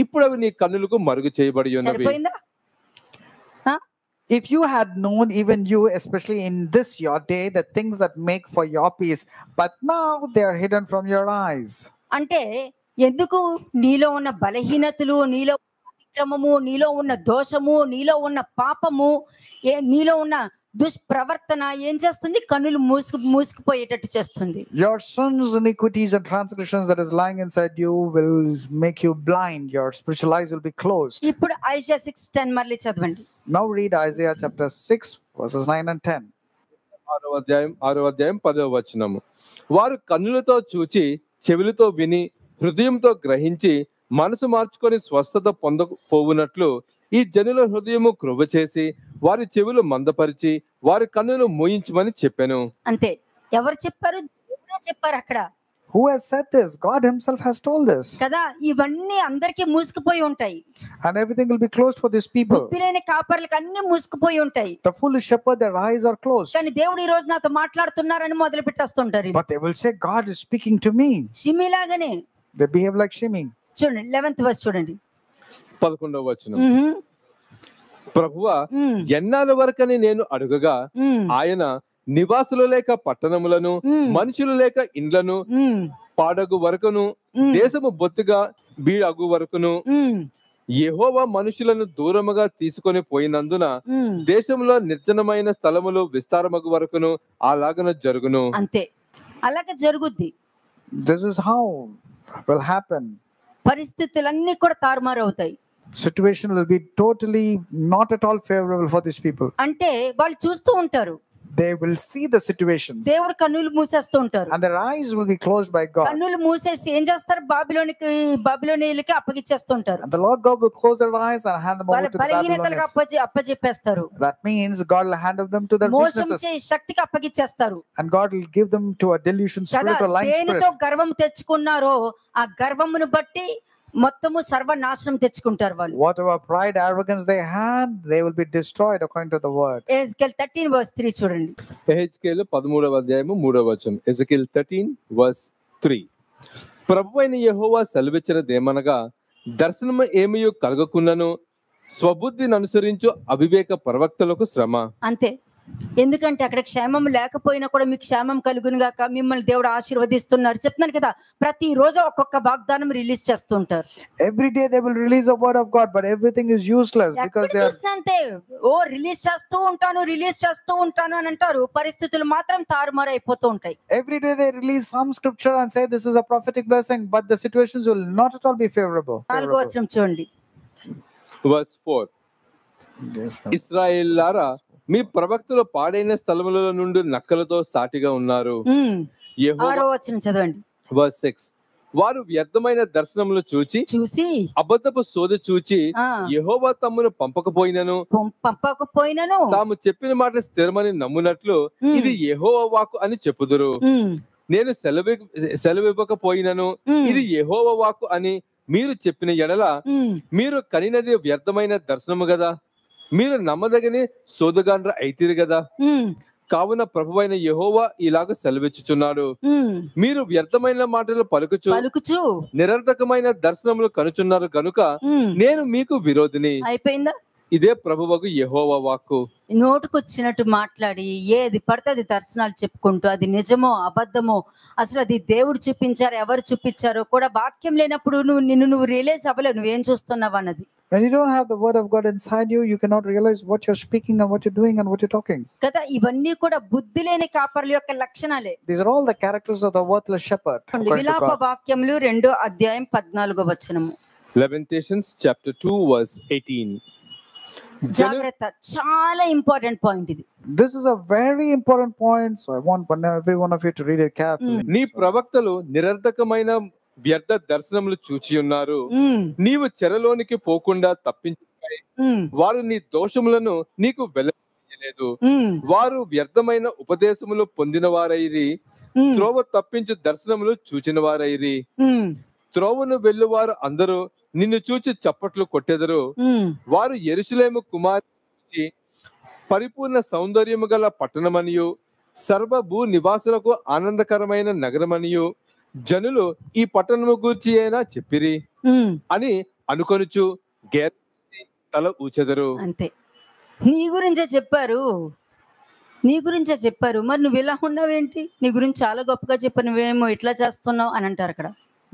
ఇప్పుడు అవి నీ కన్నులకు మరుగు చేయబడి ఉన్నవి. సరిపోయిందా? If you had known, even you, especially in this your day, the things that make for your peace, but now they are hidden from your eyes. అంటే ఎందుకు నీలో ఉన్న బలహీనతలు, నీలో అతిక్రమము, నీలో ఉన్న దోషము, నీలో ఉన్న పాపము, నీలో ఉన్న దుష్ప్రవర్తన ఏం చేస్తుంది, కన్నులు మూసుకుపోయేటట్టు చేస్తుంది. Your sins, iniquities and transgressions that is lying inside you will make you blind. Your spiritual eyes will be closed. ఇప్పుడు ఐజియా 6:10 మళ్ళీ చదవండి. Now read Isaiah chapter 6 verses 9 and 10. 6వ అధ్యాయం 10వ వచనము. వారు కన్నులతో చూచి, చెవులతో విని, హృదయంతో గ్రహించి, మనసు మార్చుకొని స్వస్థత పొందకపోవునట్లు ఈ జనుల హృదయము క్రొవ్వు చేసి, వారి చెవులు మందపరిచి, వారి కన్నులు మూయించమని చెప్పాను. అంతే. ఎవరు చెప్పారు? దేవుడే చెప్పారు అక్కడ. Who has said this? God himself has told this. కదా. ఇవన్నీ అందరికీ మూసుకుపోయి ఉంటాయి. And everything will be closed for these people. బుద్ధి లేని కాపర్లకు అన్ని మూసుకుపోయి ఉంటాయి. The foolish shepherd, their eyes are closed. కానీ దేవుడు ఈ రోజు నాతో మాట్లాడుతున్నారని మొదలు పెట్టేస్తుంటారు. But they will say, God is speaking to me. షిమి లాగానే They behave like Shimei. చూడండి 11th verse చూడండి. 11వ వచనం. ప్రభువా, ఎన్నాళ్ళ వరకని నేను అడుగగా ఆయన నివాసులు లేక పట్టణములను, మనుషులు లేక ఇండ్లను పాడగు వరకును, దేశము బొత్తుగా బీడగు వరకును ఉమ్, యెహోవా మనుషులను దూరముగా తీసుకొని పోయినందున ఉమ్. దేశంలో నిర్జనమైన స్థలములు విస్తారమగు వరకును అలాగన జరుగును. అంతే, అలాగే జరుగుద్ది. This is how will happen. పరిస్థితులన్నీ కూడా తారుమారు అవుతాయి. Situation will be totally not at all favorable for these people. అంటే వాళ్ళు చూస్తూ ఉంటారు, They will see the situations దేవుడు కన్నులు మూసేస్తూ ఉంటారు. and their eyes will be closed by God. కన్నులు మూసేసి ఏం చేస్తారు, బాబిలోనీయులకి అప్పగిచ్చేస్తుంటారు. And the Lord God will close their eyes and hand them over వాళ్ళ to the బలహీనతలకు Babylonians. అప్పచెప్పేస్తారు. That means God will hand them to their మోసం weaknesses. చేయి శక్తికి అప్పగిచ్చేస్తారు And God will give them to a delusion కదా. spirit or lying దేనితో spirit. గర్వం తెచ్చుకున్నారో ఆ గర్వమును బట్టి మొత్తము సర్వనాశనం తెచ్చుకుంటారు వాళ్ళు. Whatever pride, arrogance they had, they will be destroyed according to the word. Ezekiel 13:3 చూడండి. యెహెజ్కేలు 13 ఎజెకియల్ 13:3. ప్రభువైన యెహోవా సెలవిచ్చినదేమనగా, దర్శనము ఏమియు కలగకున్నను స్వబుద్ధిని అనుసరించు అవివేక ప్రవక్తలకు శ్రమ. అంతే, ఎందుకంటే అక్కడ క్షేమం లేకపోయినా కూడా మీకు క్షేమం కలుగును గాక, మిమ్మల్ని దేవుడు ఆశీర్వదిస్తున్నారు చెప్తున్నాను కదా. ప్రతి రోజు ఒక్కొక్క వాగ్దానం రిలీజ్ చేస్తుంటారు. Every day they will release a word of God, but everything is useless because ఎక్కడ they are. చూసినా అంతే, రిలీజ్ చేస్తూ ఉంటాను అని అంటారు. పరిస్థితులు మాత్రం తారుమారు అయిపోతూ ఉంటాయి. Every day they release some scripture and say this is a prophetic blessing, but the situations will not at all be favorable. 4వ వచనం చూడండి. Verse 4. ఇశ్రాయేలులారా, మీ ప్రవక్తలు పాడైన స్థలముల నుండి నక్కలతో సాటిగా ఉన్నారు. యెహోవా 6వ వచనం చదవండి. Verse 6. వారు వ్యర్థమైన దర్శనములు చూచి అబద్ధపు సోద చూచి యెహోవా తమ్మును పంపకపోయినను తాము చెప్పిన మాట స్థిరమని నమ్మునట్లు ఇది యెహోవా వాక్కు అని చెప్పుదురు. నేను సెలవివ్వకపోయినను ఇది యెహోవా వాక్కు అని మీరు చెప్పిన ఎడల మీరు కనినది వ్యర్థమైన దర్శనము గదా, మీరు నమ్మదగని సోదగాండ్ర అయితిరి గదా. కావున ప్రభువైన యెహోవా ఇలాగ సెలవిచ్చుచున్నాడు, మీరు వ్యర్థమైన మాటలు పలుకుచు నిరర్థకమైన దర్శనములు కనుచున్నారు గనుక నేను మీకు విరోధిని. అయిపోయిందా? ఇదే ప్రభువగు యెహోవా వాక్కు. నోటుకొచ్చినట్టు మాట్లాడి ఏది పడితే అది దర్శనాలు చెప్పుకుంటూ అది నిజమో అబద్ధమో, అసలు అది దేవుడు చూపించారు ఎవరు చూపించారో కూడా వాక్యం లేనప్పుడు నువ్వు రియలైజ్ అవ్వలేవు నువ్వేం చూస్తున్నావు అన్నది. When you don't have the word of God inside you, you cannot realize what you're speaking and what you're doing and what you're talking. కదా, ఇవన్నీ కూడా బుద్ధి లేని కాపరుల యొక్క లక్షణాలే. These are all the characters of the worthless shepherd. విలాప వాక్యములు 2వ అధ్యాయం 14వ వచనము. Lamentations chapter 2 verse 18. జాగ్రత్త, చాలా ఇంపార్టెంట్ పాయింట్ ఇది. This is a very important point, so I want every one of you to read it carefully. నీ ప్రవక్తలు నిరర్థకమైన వ్యర్థ దర్శనములు చూచి ఉన్నారు. నీవు చెరలోనికి పోకుండా తప్పించుకాయి. వారు నీ దోషములను నీకు వెల్లడియలేదు. వారు వ్యర్థమైన ఉపదేశములు పొందిన వారైరి, త్రోవ తప్పించు దర్శనములు చూచిన వారైరి. త్రోవను వెళ్ళువారు అందరూ నిన్ను చూచి చప్పట్లు కొట్టెదరు. వారు యెరూషలేము కుమార్తె పరిపూర్ణ సౌందర్యము గల పట్టణమనియు సర్వ భూ నివాసులకు ఆనందకరమైన నగరమనియు జనులు ఈ పట్టణము గూర్చి అయినా చెప్పిరి అని అనుకొనుచు తల ఊచెదరు. అంతే, నీ గురించే చెప్పారు, మరి నువ్వు ఇలా ఉన్నావేంటి, నీ గురించి చాలా గొప్పగా చెప్పారు, నువ్వేమో ఇట్లా చేస్తున్నావు అని అంటారు అక్కడ.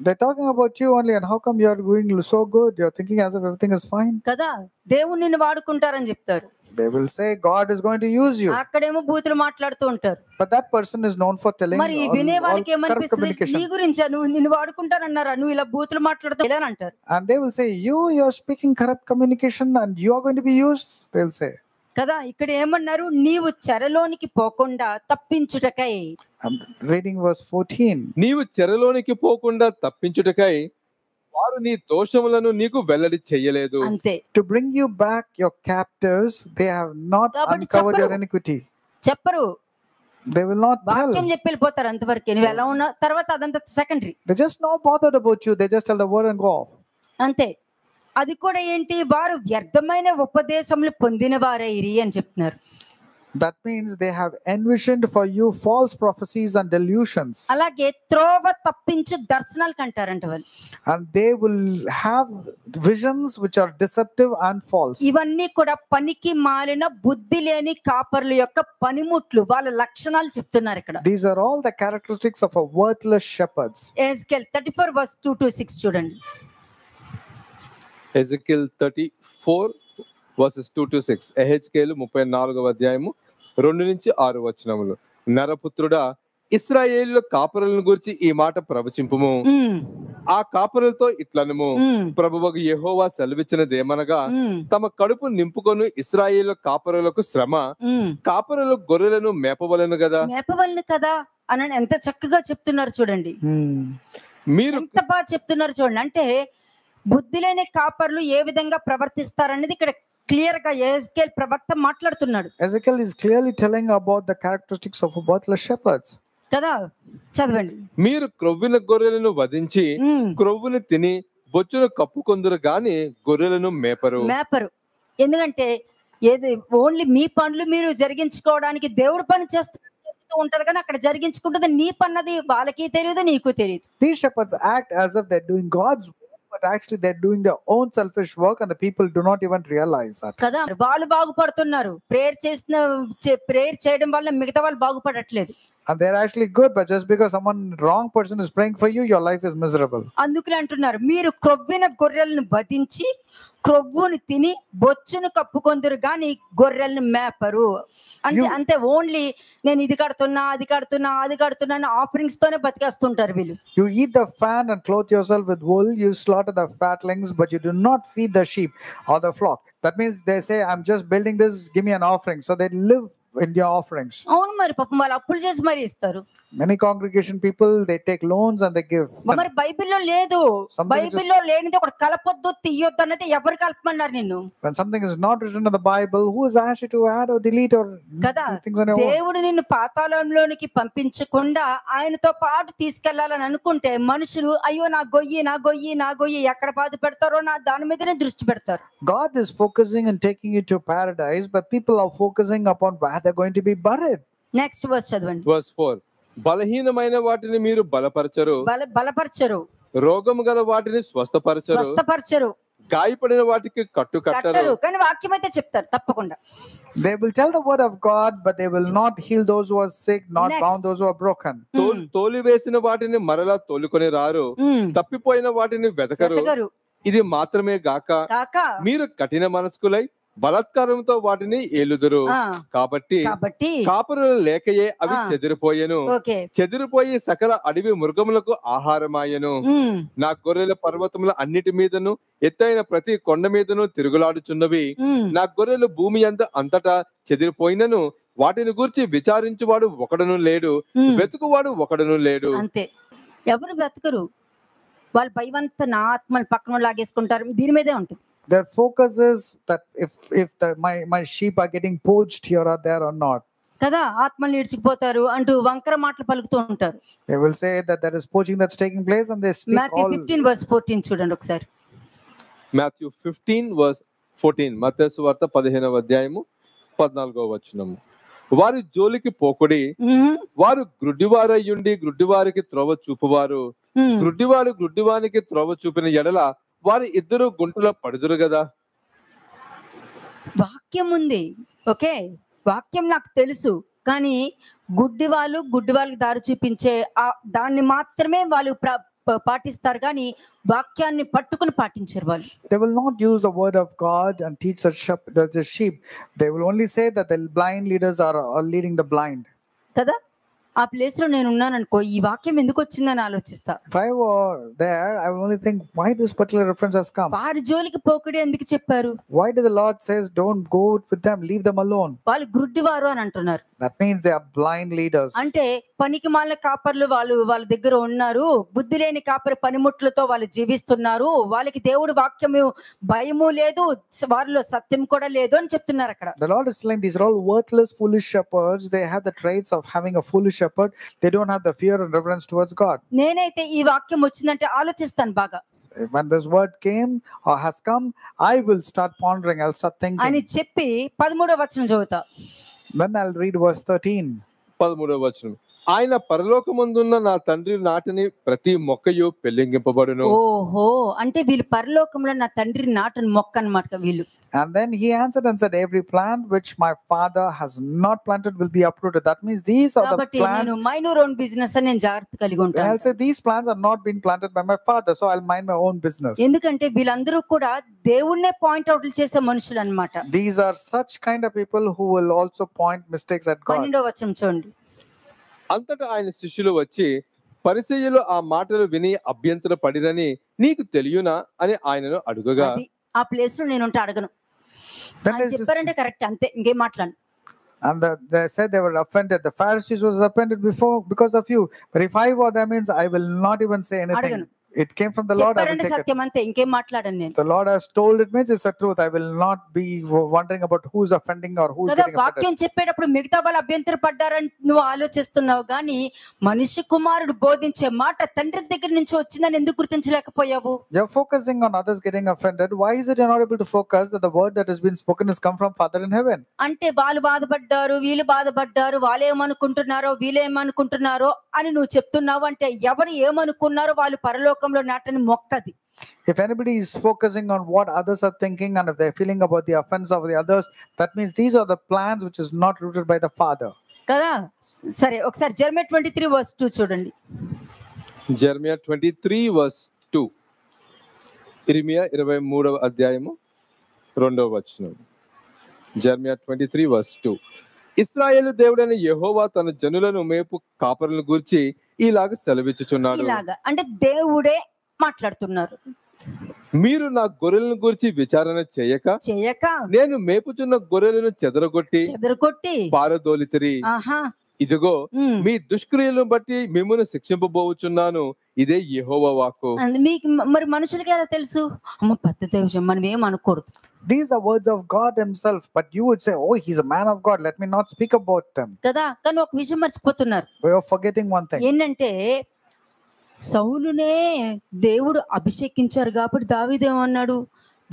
They're talking about you only, and how come you're going so good? You're thinking as if everything is fine. కదా, దేవుడు నిన్ను వాడుకుంటారని చెప్తారు. They will say God is going to use you. అక్కడేమో బూతులు మాట్లాడుతూ ఉంటారు. But that person is known for telling మరి వినే వాళ్ళకి ఏమనిపిస్తుంది, నీ గురించి నిన్ను వాడుకుంటారన్నారా, నువ్వు ఇలా బూతులు మాట్లాడుతూ ఇలా అంటారు. And they will say you're speaking corrupt communication and you are going to be used, they'll say. కదా, ఇక్కడ ఏమన్నారు, నీవు చెరలోనికి పోకుండా తప్పించుటకై. I'm reading verse 14. నీవు చెరలోనికి పోకుండా తప్పించుటకై వారు నీ దోషములను నీకు వెల్లడి చేయలేదు. అంతే, to bring you back your captors, they have not uncovered your iniquity. చెప్పరు, they will not tell. వాక్యం చెప్పి వెళ్ళిపోతారు అంతవరకు. నువ్వు ఎలా ఉన్నా తర్వాత అదంతా secondary. They just not bothered about you, they just tell the word and go off. అంతే, అది కూడా ఏంటి, వారు వ్యర్థమైన ఉపదేశములు పొందిన వారైరి అని చెప్తున్నారు. That means they have envisioned for you false prophecies and delusions. అలాగే త్రోవ తప్పించు దర్శనాలు కంటారంట వాళ్ళు. And they will have visions which are deceptive and false. ఇవన్నీ కూడా పనికి మాలిన బుద్ధి లేని కాపరుల యొక్క పనిముట్లు, వాళ్ళ లక్షణాలు చెప్తున్నారు ఇక్కడ. These are all the characteristics of a worthless shepherds. Ezekiel 34 verse 2-6 చూడండి. Ezekiel 34 versus 2 to 6. ఎహెచ్కేలు 34వ అధ్యాయము 2 నుంచి 6 వచనములు. నరపుత్రుడా, ఇశ్రాయేలు కాపరులను గురించి ఈ మాట ప్రవచింపుము. ఆ కాపరులతో ఇట్లనుము, ప్రభువగు యెహోవా సెలవిచ్చినదేమనగా, తమ కడుపు నింపుకొని ఇశ్రాయేలు కాపరులకు శ్రమ, కాపరులు గొర్రెలను మేపవలెను కదా అని ఎంత చక్కగా చెప్తున్నారు చూడండి. మీరు ఎంత బాగా చెప్తున్నారు చూడండి. అంటే బుద్ధి లేని కాపర్లు ఏ విధంగా ప్రవర్తిస్తారనేది ఇక్కడ క్లియర్ గా ఎహెజ్కేల్ ప్రవక్త మాట్లాడుతున్నాడు. Ezekiel is clearly telling about the characteristics of worthless shepherds. కదా, చదవండి. మీరు క్రొవ్విన గొర్రెలను వధించి క్రొవ్వును తిని బొచ్చును కప్పుకొందురు గాని గొర్రెలను మేపరు. ఎందుకంటే ఏది ఓన్లీ మీ పనులు మీరు జరిగించుకోవడానికి దేవుడు పని చేస్తూ ఉంటది, కానీ అక్కడ జరిగించుకుంటుంది నీ పన్నది వాళ్ళకి తెలియదు, నీకు తెలియదు. These shepherds act as if they're doing God's work, but actually they're doing their own selfish work, and the people do not even realize that. కదా, వాళ్ళు బాగుపడుతున్నారు. ప్రేయర్ చేయడం వల్ల మిగతా వాళ్ళు బాగుపడట్లేదు. And they're actually good, but just because someone wrong person is praying for you, your life is miserable. అందుకనే అంటున్నారు, మీరు క్రొవ్విన గొర్రెలను వధించి క్రొవ్వును తిని బొచ్చును కప్పుకొందురు గాని గొర్రెలను మేపరు. అంటే అంతే, ఓన్లీ నేను ఇది కడుతున్నా అది కడుతున్నా ఆఫరింగ్స్ తోనే బతికేస్తుంటారు వీళ్ళు. You eat the fan and clothe yourself with wool, you slaughter the fatlings, but you do not feed the sheep or the flock. That means they say, I'm just building this, give me an offering. So they live in their offerings. అవును, మరి పాపం వాళ్ళు అప్పులు చేసి మరి ఇస్తారు. Many congregation people, they take loans and they give. మరి బైబిల్లో లేదు, బైబిల్లో లేనిది ఒకటి కలపొద్దు తీయొద్దు అన్నది ఎవరు కలపమన్నారు నిన్ను? When something is not written in the Bible, who has asked you to add or delete or కదా, things on your own? దేవుడు నిన్ను పాతాళంలోనికి పంపించకుండా ఆయనతో పాటు తీసుకెళ్లాలని అనుకుంటే మనుషులు అయ్యో నా గొయ్యి ఎక్కడ బాధ పెడతారో నా దాని మీదనే దృష్టి పెడతారు. God is focusing and taking you to paradise, but people are focusing upon where they're going to be buried. Next verse చదవండి. Verse 4. బలహీనమైన వాటిని మీరు బలపరచరు, రోగము గల వాటిని స్వస్థపరచరు, గాయపడిన వాటికి కట్టు కట్టరు. కానీ వాక్యం అయితే చెప్తారు తప్పకుండా. They will tell the word of God, but they will not heal those who are sick, not bound those who are broken. తోలివేసిన వాటిని మరలా తోలుకొని రారు, తప్పిపోయిన వాటిని వెతకరు. ఇది మాత్రమే గాక మీరు కఠిన మనస్కులై బలాత్కారంతో వాటిని ఏలుదురు. కాబట్టి కాపురులు లేకయే అవి చెదిరిపోయి సకల అడవి మృగములకు ఆహారమాయెను. నా గొర్రెల పర్వతముల అన్నిటి మీదను ఎత్తైన ప్రతి కొండ మీదను తిరుగులాడుచున్నవి. నా గొర్రెలు భూమి అంతటా చెదిరిపోయినను వాటిని గూర్చి విచారించువాడు ఒకడును లేడు, వెతుకువాడు ఒకడును లేడు. అంతే, ఎవరు వెతకరు. వాళ్ళు భయవంత నా ఆత్మలు పక్కన లాగేసుకుంటారు, దీని మీదే ఉంటుంది. Their focus is that if my sheep are getting poached here or there or not. కదా, ఆత్మలు నిడిచిపోతారు అంటూ వంకర మాటలు పలుకుతూ ఉంటారు. They will say that there is poaching that's taking place and they speak Matthew 15:14 చూడండి ఒకసారి. Matthew 15:14. మత్తయి సువార్త 15వ అధ్యాయము 14వ వచనము. వారి జోలికి పోకుడి, వారు గ్రుడ్డివారయ్యుండి గ్రుడ్డివారికి త్రోవ చూపువారు. గ్రుడ్డివాడు గ్రుడ్డివానికి త్రోవ చూపిన ఎడల వారి ఇద్దరు గుంటలో పడుదురు కదా. వాక్యం ఉంది, ఓకే, వాక్యం నాకు తెలుసు, కానీ గుడ్డి వాళ్ళకి దారి చూపించే దాన్ని మాత్రమే వాళ్ళు పాటిస్తారు, కానీ వాక్యాన్ని పట్టుకుని పాటించారు వాళ్ళు. They will not use the word of God and teach the sheep. They will only say that the blind leaders are leading the blind. కదా, ఆ ప్లేస్ లో నేను ఉన్నాను అనుకో, ఈ వాక్యం ఎందుకు వచ్చిందని ఆలోచిస్తా. If I were there, I will only think why this particular reference has come. వారి జోలికి పోకుడి ఎందుకు చెప్పారు? Why did the Lord says don't go with them, leave them alone? వాళ్ళు గుడ్డివారు అని అంటున్నారు. That means they are blind leaders. అంటే పనికి మాలిన కాపర్లు వాళ్ళ దగ్గర ఉన్నారు, బుద్ధి లేని కాపరి పనిముట్లతో వాళ్ళు జీవిస్తున్నారు, వాళ్ళకి దేవుడి వాక్యము భయము లేదు, వారిలో సత్యం కూడా లేదు అని చెప్తున్నారు అక్కడ. The Lord is saying these are all worthless, foolish shepherds. They have the traits of having a foolish shepherd. They don't have the fear and reverence towards God. నేనైతే ఈ వాక్యం వచ్చిందంటే ఆలోచిస్తాను బాగా. When this word came or has come, I will start pondering, I'll start thinking. అని చెప్పి 13వ వచనం చదువుతా. Then I'll read verse 13. 13వ వచనం. ఆయన పరలోకమందున్న నా తండ్రి నాటిని ప్రతి మొక్కయు పెళ్లింగింపబడును. ఓహో, అంటే వీళ్ళు పరలోకంలో నా తండ్రి నాటిన మొక్క అన్నమాట వీళ్ళు. And then he answered and said, every plant which my father has not planted will be uprooted. That means these are the కాబట్టి plants. నేను మైనూర్ ఓన్ బిజినెస్ అని నేను జాగ్రత్త కలిగి And ఉంటాను. I'll say these plants are not being planted by my father, so I'll mind my own business. ఎందుకంటే వీళ్ళందరూ కూడా దేవుణ్ణే పాయింట్ అవుట్లు చేసే మనుషులు అన్నమాట. These are such kind of people who will also point mistakes at God. 12వ వచనం చూడండి. అంతటా ఆయన శిష్యులు వచ్చి పరిసయ్యులు ఆ మాటలు విని అభ్యంతర పడిరని నీకు తెలియనా అని ఆయనను అడుగగా, అది ఆ ప్లేస్ లో నేను ఉంటే అడగను. Then ఆయన is this- చెప్పారంటే కరెక్ట్, అంతే, ఇంకేం మాట్లాడు. And they said they were offended. The Pharisees was offended because of you. But if I were them, means I will not even say anything. అడగను. It came from the Lord. I will చెప్పారంటే take it. సత్యం, అంతే, ఇంకేం మాట్లాడను నేను. The Lord has told it, means it's the truth. I will not be wondering about who's offending or who's కదా, getting offended. వాక్యం చెప్పేటప్పుడు మిగతా వాళ్ళు అభ్యంతర పడ్డారని నువ్వు ఆలోచిస్తున్నావు, కానీ మనిషి కుమారుడు బోధించే మాట తండ్రి దగ్గర నుంచి వచ్చిందని ఎందుకు గుర్తించలేకపోయావు? You're focusing on others getting offended. Why is it you're not able to focus that the word that has been spoken has come from Father in heaven? అంటే వాళ్ళు బాధపడ్డారు, వీళ్ళు బాధపడ్డారు, వాళ్ళు ఏమనుకుంటున్నారో వీళ్ళు ఏమనుకుంటున్నారో అని నువ్వు చెప్తున్నావు. అంటే ఎవరు ఏమనుకున్నారో వాళ్ళు పరలోకంలో నాటని మొక్కది. If anybody is focusing on what others are thinking and if they're feeling about the offense of the others, that means these are the plans which is not rooted by the Father. కదా, సరే, ఒకసారి Jeremiah 23:2 చూడండి. Jeremiah 23:2, ఇర్మియా 23వ అధ్యాయము 2వ వచనం. Jeremiah 23:2, ఇశ్రాయేలు దేవుడైన యెహోవా తన జనులను మేపు కాపరులను గూర్చి ఇలాగ సెలవిచ్చుచున్నాడు. ఇలాగా అంటే దేవుడే మాట్లాడుతున్నారు. మీరు నా గొర్రెలను గూర్చి విచారణ చేయక నేను మేపుచున్న గొర్రెలను చెదరగొట్టి పారదోలితిరి. ఆహా, ఇదిగో మీ దుష్క్రియలను బట్టి మిమ్మును శిక్షింపబోచున్నాను. ఇదే యెహోవా వాక్కు. మీకు మరి మనుషులకి ఎలా తెలుసు? అమ్మ పద్ధతి విషయం మనం ఏం అనకూడదు. These are words of God himself, but you would say, oh, he's a man of God, let me not speak about them. కదా, కానీ ఒక విషయం మర్చిపోతున్నారు. We are forgetting one thing. ఏంటంటే సౌలునే దేవుడు అభిషేకించారు కాబట్టి దావీదేమన్నాడు,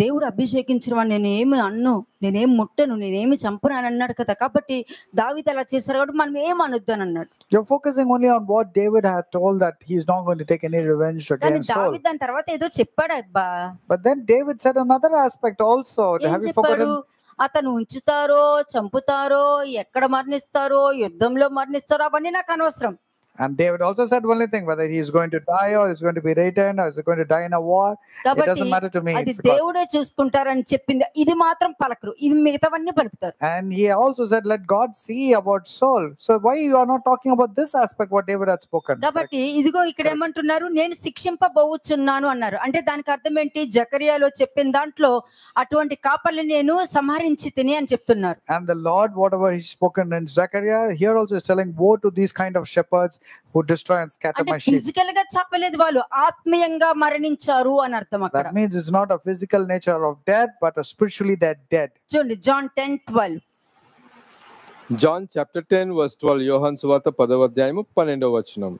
దేవుడు అభిషేకించిన వాడు నేనేమి అన్ను, నేనేం ముట్టను, నేనేమి చంపను అని అన్నాడు కదా. కాబట్టి దావీదు అలా చేశారు కాబట్టి మనం ఏం అనొద్దు అని అన్నాడు. You're focusing only on what David had told, that he's not going to take any revenge కానీ against Saul. దావీదు దాని తర్వాత ఏదో చెప్పాడు అబ్బా. But then David said another aspect also. ఏం Have you చెప్పాడు? forgotten? అతను ఉంచుతారో చంపుతారో ఎక్కడ మరణిస్తారో యుద్ధంలో మరణిస్తారో అవన్నీ నాకు అనవసరం. And David also said one thing, whether he is going to die or is going to be retained or is going to die in a war, it కాబట్టి doesn't matter to me. అది It's God. దేవుడే చూసుకుంటారని చెప్పింది, ఇది మాత్రం పలకరు, ఇవి మిగతావన్నీ పలుకుతారు. And he also said, let God see about Saul. So why you are not talking about this aspect, what David had spoken? కాబట్టి ఇదిగో ఇక్కడ ఏమంటున్నారు, నేను శిక్షింపబోచున్నాను అన్నారు. అంటే దానికి అర్థం ఏంటి? జకర్యాలో చెప్పిన దాంట్లో అటువంటి కాపర్లు నేను సంహరించి తిని అని చెప్తున్నారు. And the Lord, whatever he's spoken in Zechariah, here also is telling, woe to these kind of shepherds who destroy and scatter అంటే my sheep. ఫిజికల్ గా చెప్పలేదు, వాళ్ళు ఆత్మీయంగా మరణించారు అని అర్థం అక్కడ. That means it's not a physical nature of death, but spiritually they're dead. చూడండి జాన్ 10:12. జాన్ చాప్టర్ 10:12, యోహాను సువార్త 10వ అధ్యాయము 12వ వచనం.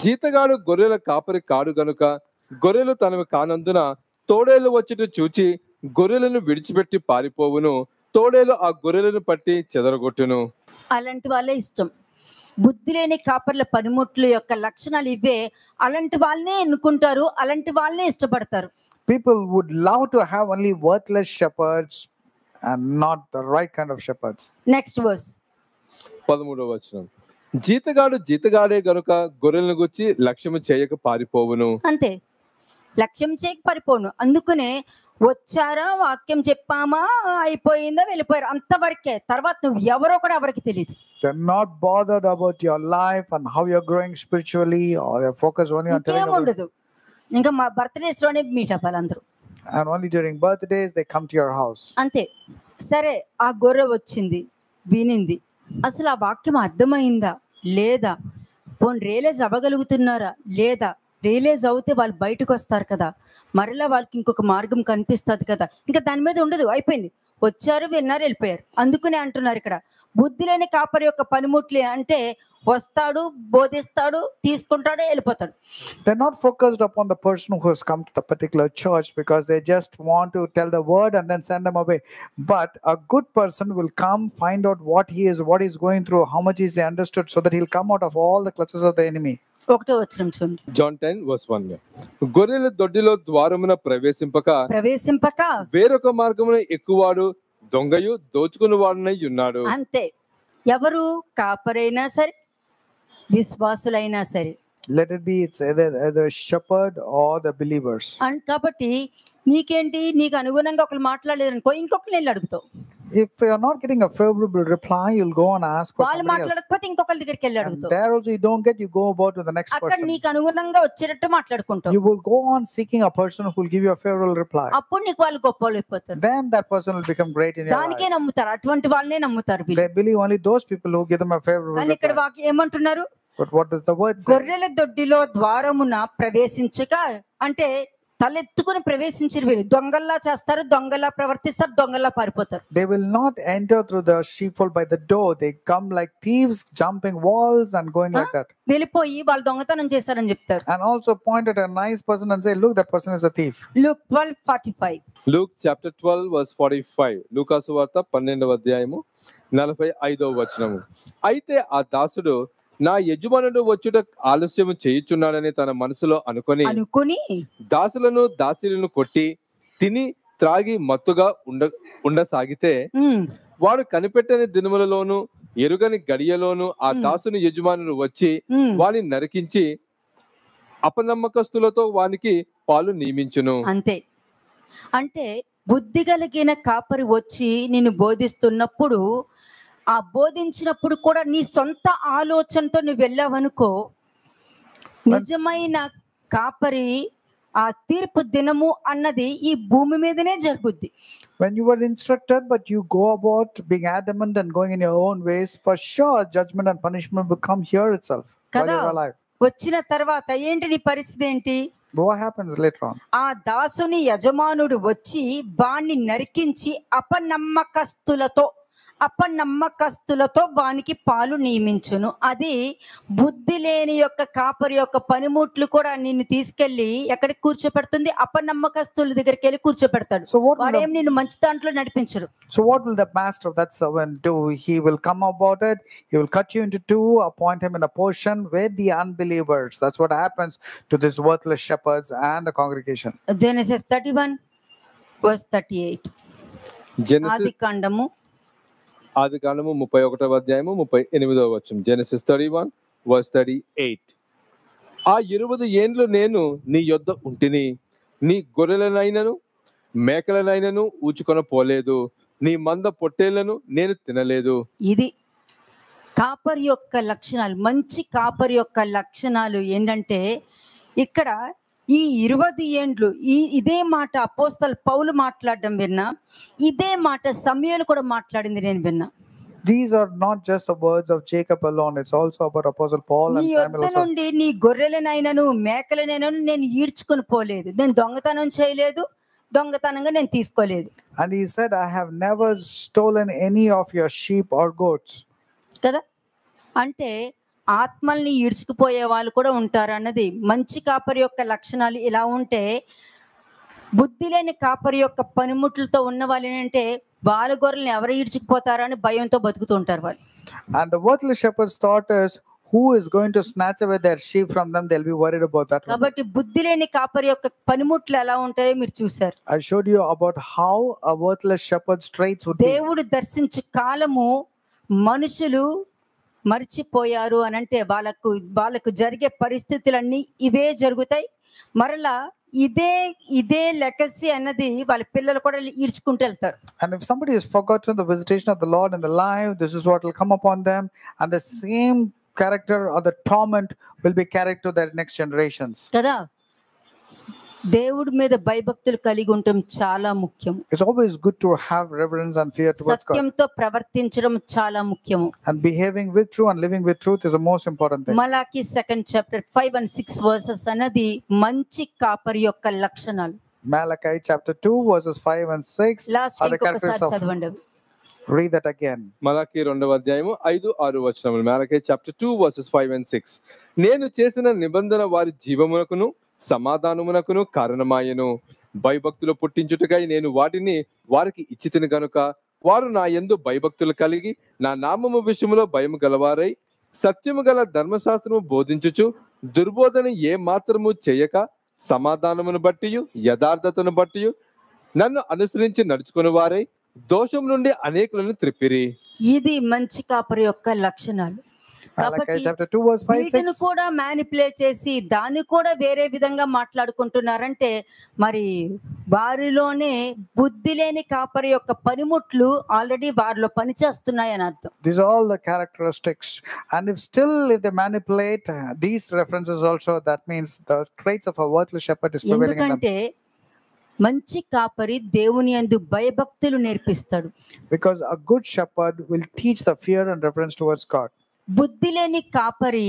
జీతగాడు గొర్రెల కాపరి కాడు గనుక గొర్రెలు తనవి కానందున తోడేలు వచ్చుట చూచి గొర్రెలను విడిచిపెట్టి పారిపోవును, తోడేలు ఆ గొర్రెలను పట్టి చెదరగొట్టును. అలాంటి వాళ్ళే ఇష్టం. బుద్ధి లేని కాపర్ల పనిముట్ల యొక్క లక్షణాలు ఇవే. అలాంటి వాళ్ళనే ఎన్నుకుంటారు, అలాంటి వాళ్ళనే ఇష్టపడతారు. People would love to have only worthless shepherds and not the right kind of shepherds. Next verse 13వ వచనం. జీతగాడే గనుక గొర్రెలను గుచ్చి లక్ష్యము చేయక పారిపోవును. అంతే, లక్ష్యం చేయక పరిపోను. అందుకనే వచ్చారా, వాక్యం చెప్పామా, అయిపోయిందా, వెళ్ళిపోయారు, అంతవరకే. తర్వాత నువ్వు ఎవరో కూడా ఎవరికి తెలియదు. They're not bothered about your life and how you're growing spiritually, or they're focused only on telling ఇంకేం about. ఉండదు. ఇంకా మా బర్త్డేస్ లోనే మీట్ అవ్వాలి అందరూ. And only during birthdays they come to your house. అంతే. సరే, ఆ గొర్రె వచ్చింది, వినింది, అసలు ఆ వాక్యం అర్థమైందా లేదా, పోనీ రియలైజ్ అవ్వగలుగుతున్నారా లేదా? రియలైజ్ అవుతే వాళ్ళు బయటకు వస్తారు కదా, మరలా వాళ్ళకి ఇంకొక మార్గం కనిపిస్తుంది కదా. ఇంకా దాని మీద ఉండదు, అయిపోయింది. వచ్చారు, విన్నారు, వెళ్ళిపోయారు. అందుకనే అంటున్నారు ఇక్కడ, బుద్ధి లేని కాపరి యొక్క పనిముట్లే అంటే వస్తాడు, బోధిస్తాడు, తీసుకుంటాడు, వెళ్ళిపోతాడు. They're not focused upon the person who has come to the particular church because they just want to tell the word and then send them away. But a good person will come, find out what he is, what he's going through, how much is he understood, so that he'll come out of all the clutches of the enemy. ఒకటో వచనం చూడండి. John 10:1. గొర్రెల దొడ్డిలో ద్వారమున ప్రవేశింపక వేరొక మార్గమున ఎక్కువాడు దొంగయు దోచుకుని వాడునై ఉన్నాడు. అంతే. ఎవరు? కాపరైనా సరే, విశ్వాసులైనా సరే. Let it be, it's either shepherd or the believers. And కాబట్టి నీకేంటి, నీకు అనుగుణంగా ఒకరు మాట్లాడలేదు అనుకో, ఇంకొకరు వెళ్ళి అడుగుతావు. If you are not getting a favorable reply, you'll go and ask for వాళ్ళు somebody else. మాట్లాడకపోతే ఇంకొకరి దగ్గరికి వెళ్ళి And అడుగుతావు. there also you don't get, you go about to the next అక్కడ person. నీకు అనుగుణంగా వచ్చేటట్టు మాట్లాడుకుంటావు. You will go on seeking a person who will give you a favorable reply. అప్పుడు నీకు వాళ్ళు గొప్పలు అయిపోతారు. Then that person will become great in your దానికే life. నమ్ముతారు, అటువంటి వాళ్ళనే నమ్ముతారు వీళ్ళు. They believe only those people who give them a favorable కానీ ఇక్కడ reply. వాక్యం ఏమంటున్నారు? But what does the word say? గొర్రెల దొడ్డిలో ద్వారమున ప్రవేశించక అంటే తలెత్తుకుని ప్రవేశించిన వీరు దొంగల్లా చేస్తారు, దొంగల్లా ప్రవర్తిస్తారు, దొంగల్లా పారిపోతారు. They will not enter through the sheepfold by the door. They come like thieves, jumping walls and going like that. వెళ్ళిపోయి వాళ్ళు దొంగతనం చేశారని చెప్తారు. And also point at a nice person and say, look, that person is a thief. Luke 12:45. Luke chapter 12:45. లూకాసు వార్త 12:45. అయితే ఆ దాసుడు నా యజమానుడు వచ్చుట ఆలస్యము చేయుచున్నాడని తన మనసులో అనుకొని దాసులను దాసీలను కొట్టి తిని త్రాగి మత్తుగా ఉండసాగితే వాడు కనిపెట్టని దినములలోను ఎరుగని గడియలోను ఆ దాసుని యజమానుడు వచ్చి వాని నరికించి అపనమ్మకస్తులతో వానికి పాలు నియమించును. అంతే. అంటే బుద్ధి కలిగిన కాపరి వచ్చి నిన్ను బోధిస్తున్నప్పుడు, ఆ బోధించినప్పుడు కూడా నీ సొంత ఆలోచనతో నువ్వు వెళ్ళావనుకో, నిజమైన కాపరి ఆ తీర్పు దినము అన్నది ఈ భూమి మీదనే జరుగుద్ది. When you were instructed but you go about being adamant and going in your own ways, for sure judgment and punishment will come here itself while you are alive. వచ్చిన తర్వాత ఏంటి నీ పరిస్థితి ఏంటి? What happens later on? ఆ దాసుని యజమానుడు వచ్చి వాణ్ణి నరికించి అపనమ్మకస్తులతో వానికి పాలు నియమించును. అది బుద్ధి లేని యొక్క కాపరి యొక్క పనిముట్లు కూడా నిన్ను తీసుకెళ్లి ఎక్కడికి కూర్చోపెడుతుంది? అపనమ్మకస్తుల దగ్గరికి వెళ్ళి కూర్చోపెడతాడు. వాడేం నిన్ను మంచి దాంట్లో నడిపించరు. So what will the master of that servant do? He will come about it, he will cut you into two, appoint him in a portion with the unbelievers. That's what happens to these worthless shepherds and the congregation. Genesis 31:38. ఆదికాండము 31:38. Genesis 31:38. ఆ 20 ఏండ్లు నేను నీ యొద్ద ఉంటిని, నీ గొర్రెలనైనను మేకలనైనను ఊచుకొన పోలేదు, నీ మంద పొట్టేళ్లను నేను తినలేదు. ఇది కాపరి యొక్క లక్షణాలు. మంచి కాపరి యొక్క లక్షణాలు ఏంటంటే, ఇక్కడ ఈ 20 ఏండ్లు ఇదే మాట అపోస్తలుడు పౌలు మాట్లాడడం విన్నా, ఇదే మాట సమూయేలు కూడా మాట్లాడింది నేను విన్నా. These are not just the words of Jacob alone, it's also about Apostle Paul and Samuel also. నుండి నీ గొర్రెలనైనను మేకలనైనను నేను ఈడ్చుకొని పోలేదు, నేను దొంగతనం చేయలేదు, దొంగతనంగా నేను తీసుకోలేదు. And he said, I have never stolen any of your sheep or goats. కదా, అంటే ఆత్మల్ని ఈడ్చుకుపోయే వాళ్ళు కూడా ఉంటారు అన్నది. మంచి కాపరి యొక్క లక్షణాలు ఇలా ఉంటే, బుద్ధి లేని కాపరి యొక్క పనిముట్లతో ఉన్న వాళ్ళు ఏంటంటే వాళ్ళ గొర్రెల్ని ఎవరు ఈడ్చుకుపోతారని భయంతో బతుకుతూ ఉంటారు వాళ్ళు. And the worthless shepherds thought is, who is going to snatch away their sheep from them? They'll be worried about that. కాబట్టి బుద్ధి లేని కాపరి యొక్క పనిముట్లు ఎలా ఉంటాయో మీరు చూశారు. I showed you about how a worthless shepherd's traits would be. దేవుడు దర్శించు కాలము మనుషులు మర్చిపోయారు అని అంటే వాళ్ళకు జరిగే పరిస్థితులన్నీ ఇవే జరుగుతాయి. మరలా ఇదే లెగసీ అన్నది వాళ్ళ పిల్లలు కూడా ఈడ్చుకుంటూ వెళ్తారు. And if somebody has forgotten the visitation of the Lord in their life, this is what will come upon them, and the same character or the torment will be carried to their next generations. కదా, దేవుడి మీద భయభక్తులు కలిగి ఉండటం చాలా ముఖ్యం. It's always good to have reverence and fear towards God. సత్యంతో ప్రవర్తించడం చాలా ముఖ్యం. And behaving with truth and living with truth is the most important thing. మలాకి 2nd chapter 5 and 6 verses అన్నది మంచి కాపరి యొక్క లక్షణాలు. Malachi chapter 2 verses 5 and 6 are the characteristics of. Read that again. మలాకి 2:5-6. Malachi chapter 2 verses 5 and 6. నేను చేసిన నిబంధన వారి జీవమునకును సమాధానమునకును కారణమాయెను. భయభక్తులు పుట్టించుటకై నేను వాటిని వారికి ఇచ్చితిని గనుక వారు నా యందు భయభక్తులు కలిగి నా నామము విషయములో భయము గలవారై సత్యము గల ధర్మశాస్త్రము బోధించుచు దుర్బోధన ఏ మాత్రము చేయక సమాధానమును బట్టి యథార్థతను బట్టి నన్ను అనుసరించి నడుచుకుని వారై దోషం నుండి అనేకులను త్రిప్పిరి. ఇది మంచి కాపరి యొక్క లక్షణాలు. Malachi కాబట్టి chapter 2 verse 5, వీటిని 6. కూడా మ్యానిపులేట్ చేసి దాన్ని కూడా వేరే విధంగా మాట్లాడుకుంటున్నారంటే మరి వారిలోనే బుద్ధి లేని కాపరి యొక్క పనిముట్లు ఆల్రెడీ వారిలో పనిచేస్తున్నాయని అర్థం. These are all the characteristics. And if they manipulate these references also, that means the traits of a worthless shepherd is prevailing in them. ఎందుకంటే మంచి కాపరి దేవుని యందు భయభక్తులు నేర్పిస్తాడు. Because a good shepherd will teach the fear and reverence towards God. బుద్ధి లేని కాపరి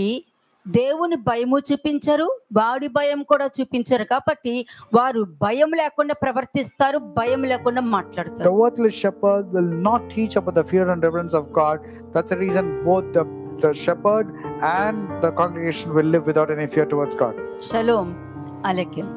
దేవుని భయము చూపించరు, వాడి భయం కూడా చూపించరు. కాబట్టి వారు భయం లేకుండా ప్రవర్తిస్తారు, భయం లేకుండా మాట్లాడతారు. The worthless shepherd will not teach about the fear and reverence of God. That's the reason both the shepherd and the congregation will live without any fear towards God. షలోమ్ అలెకెం.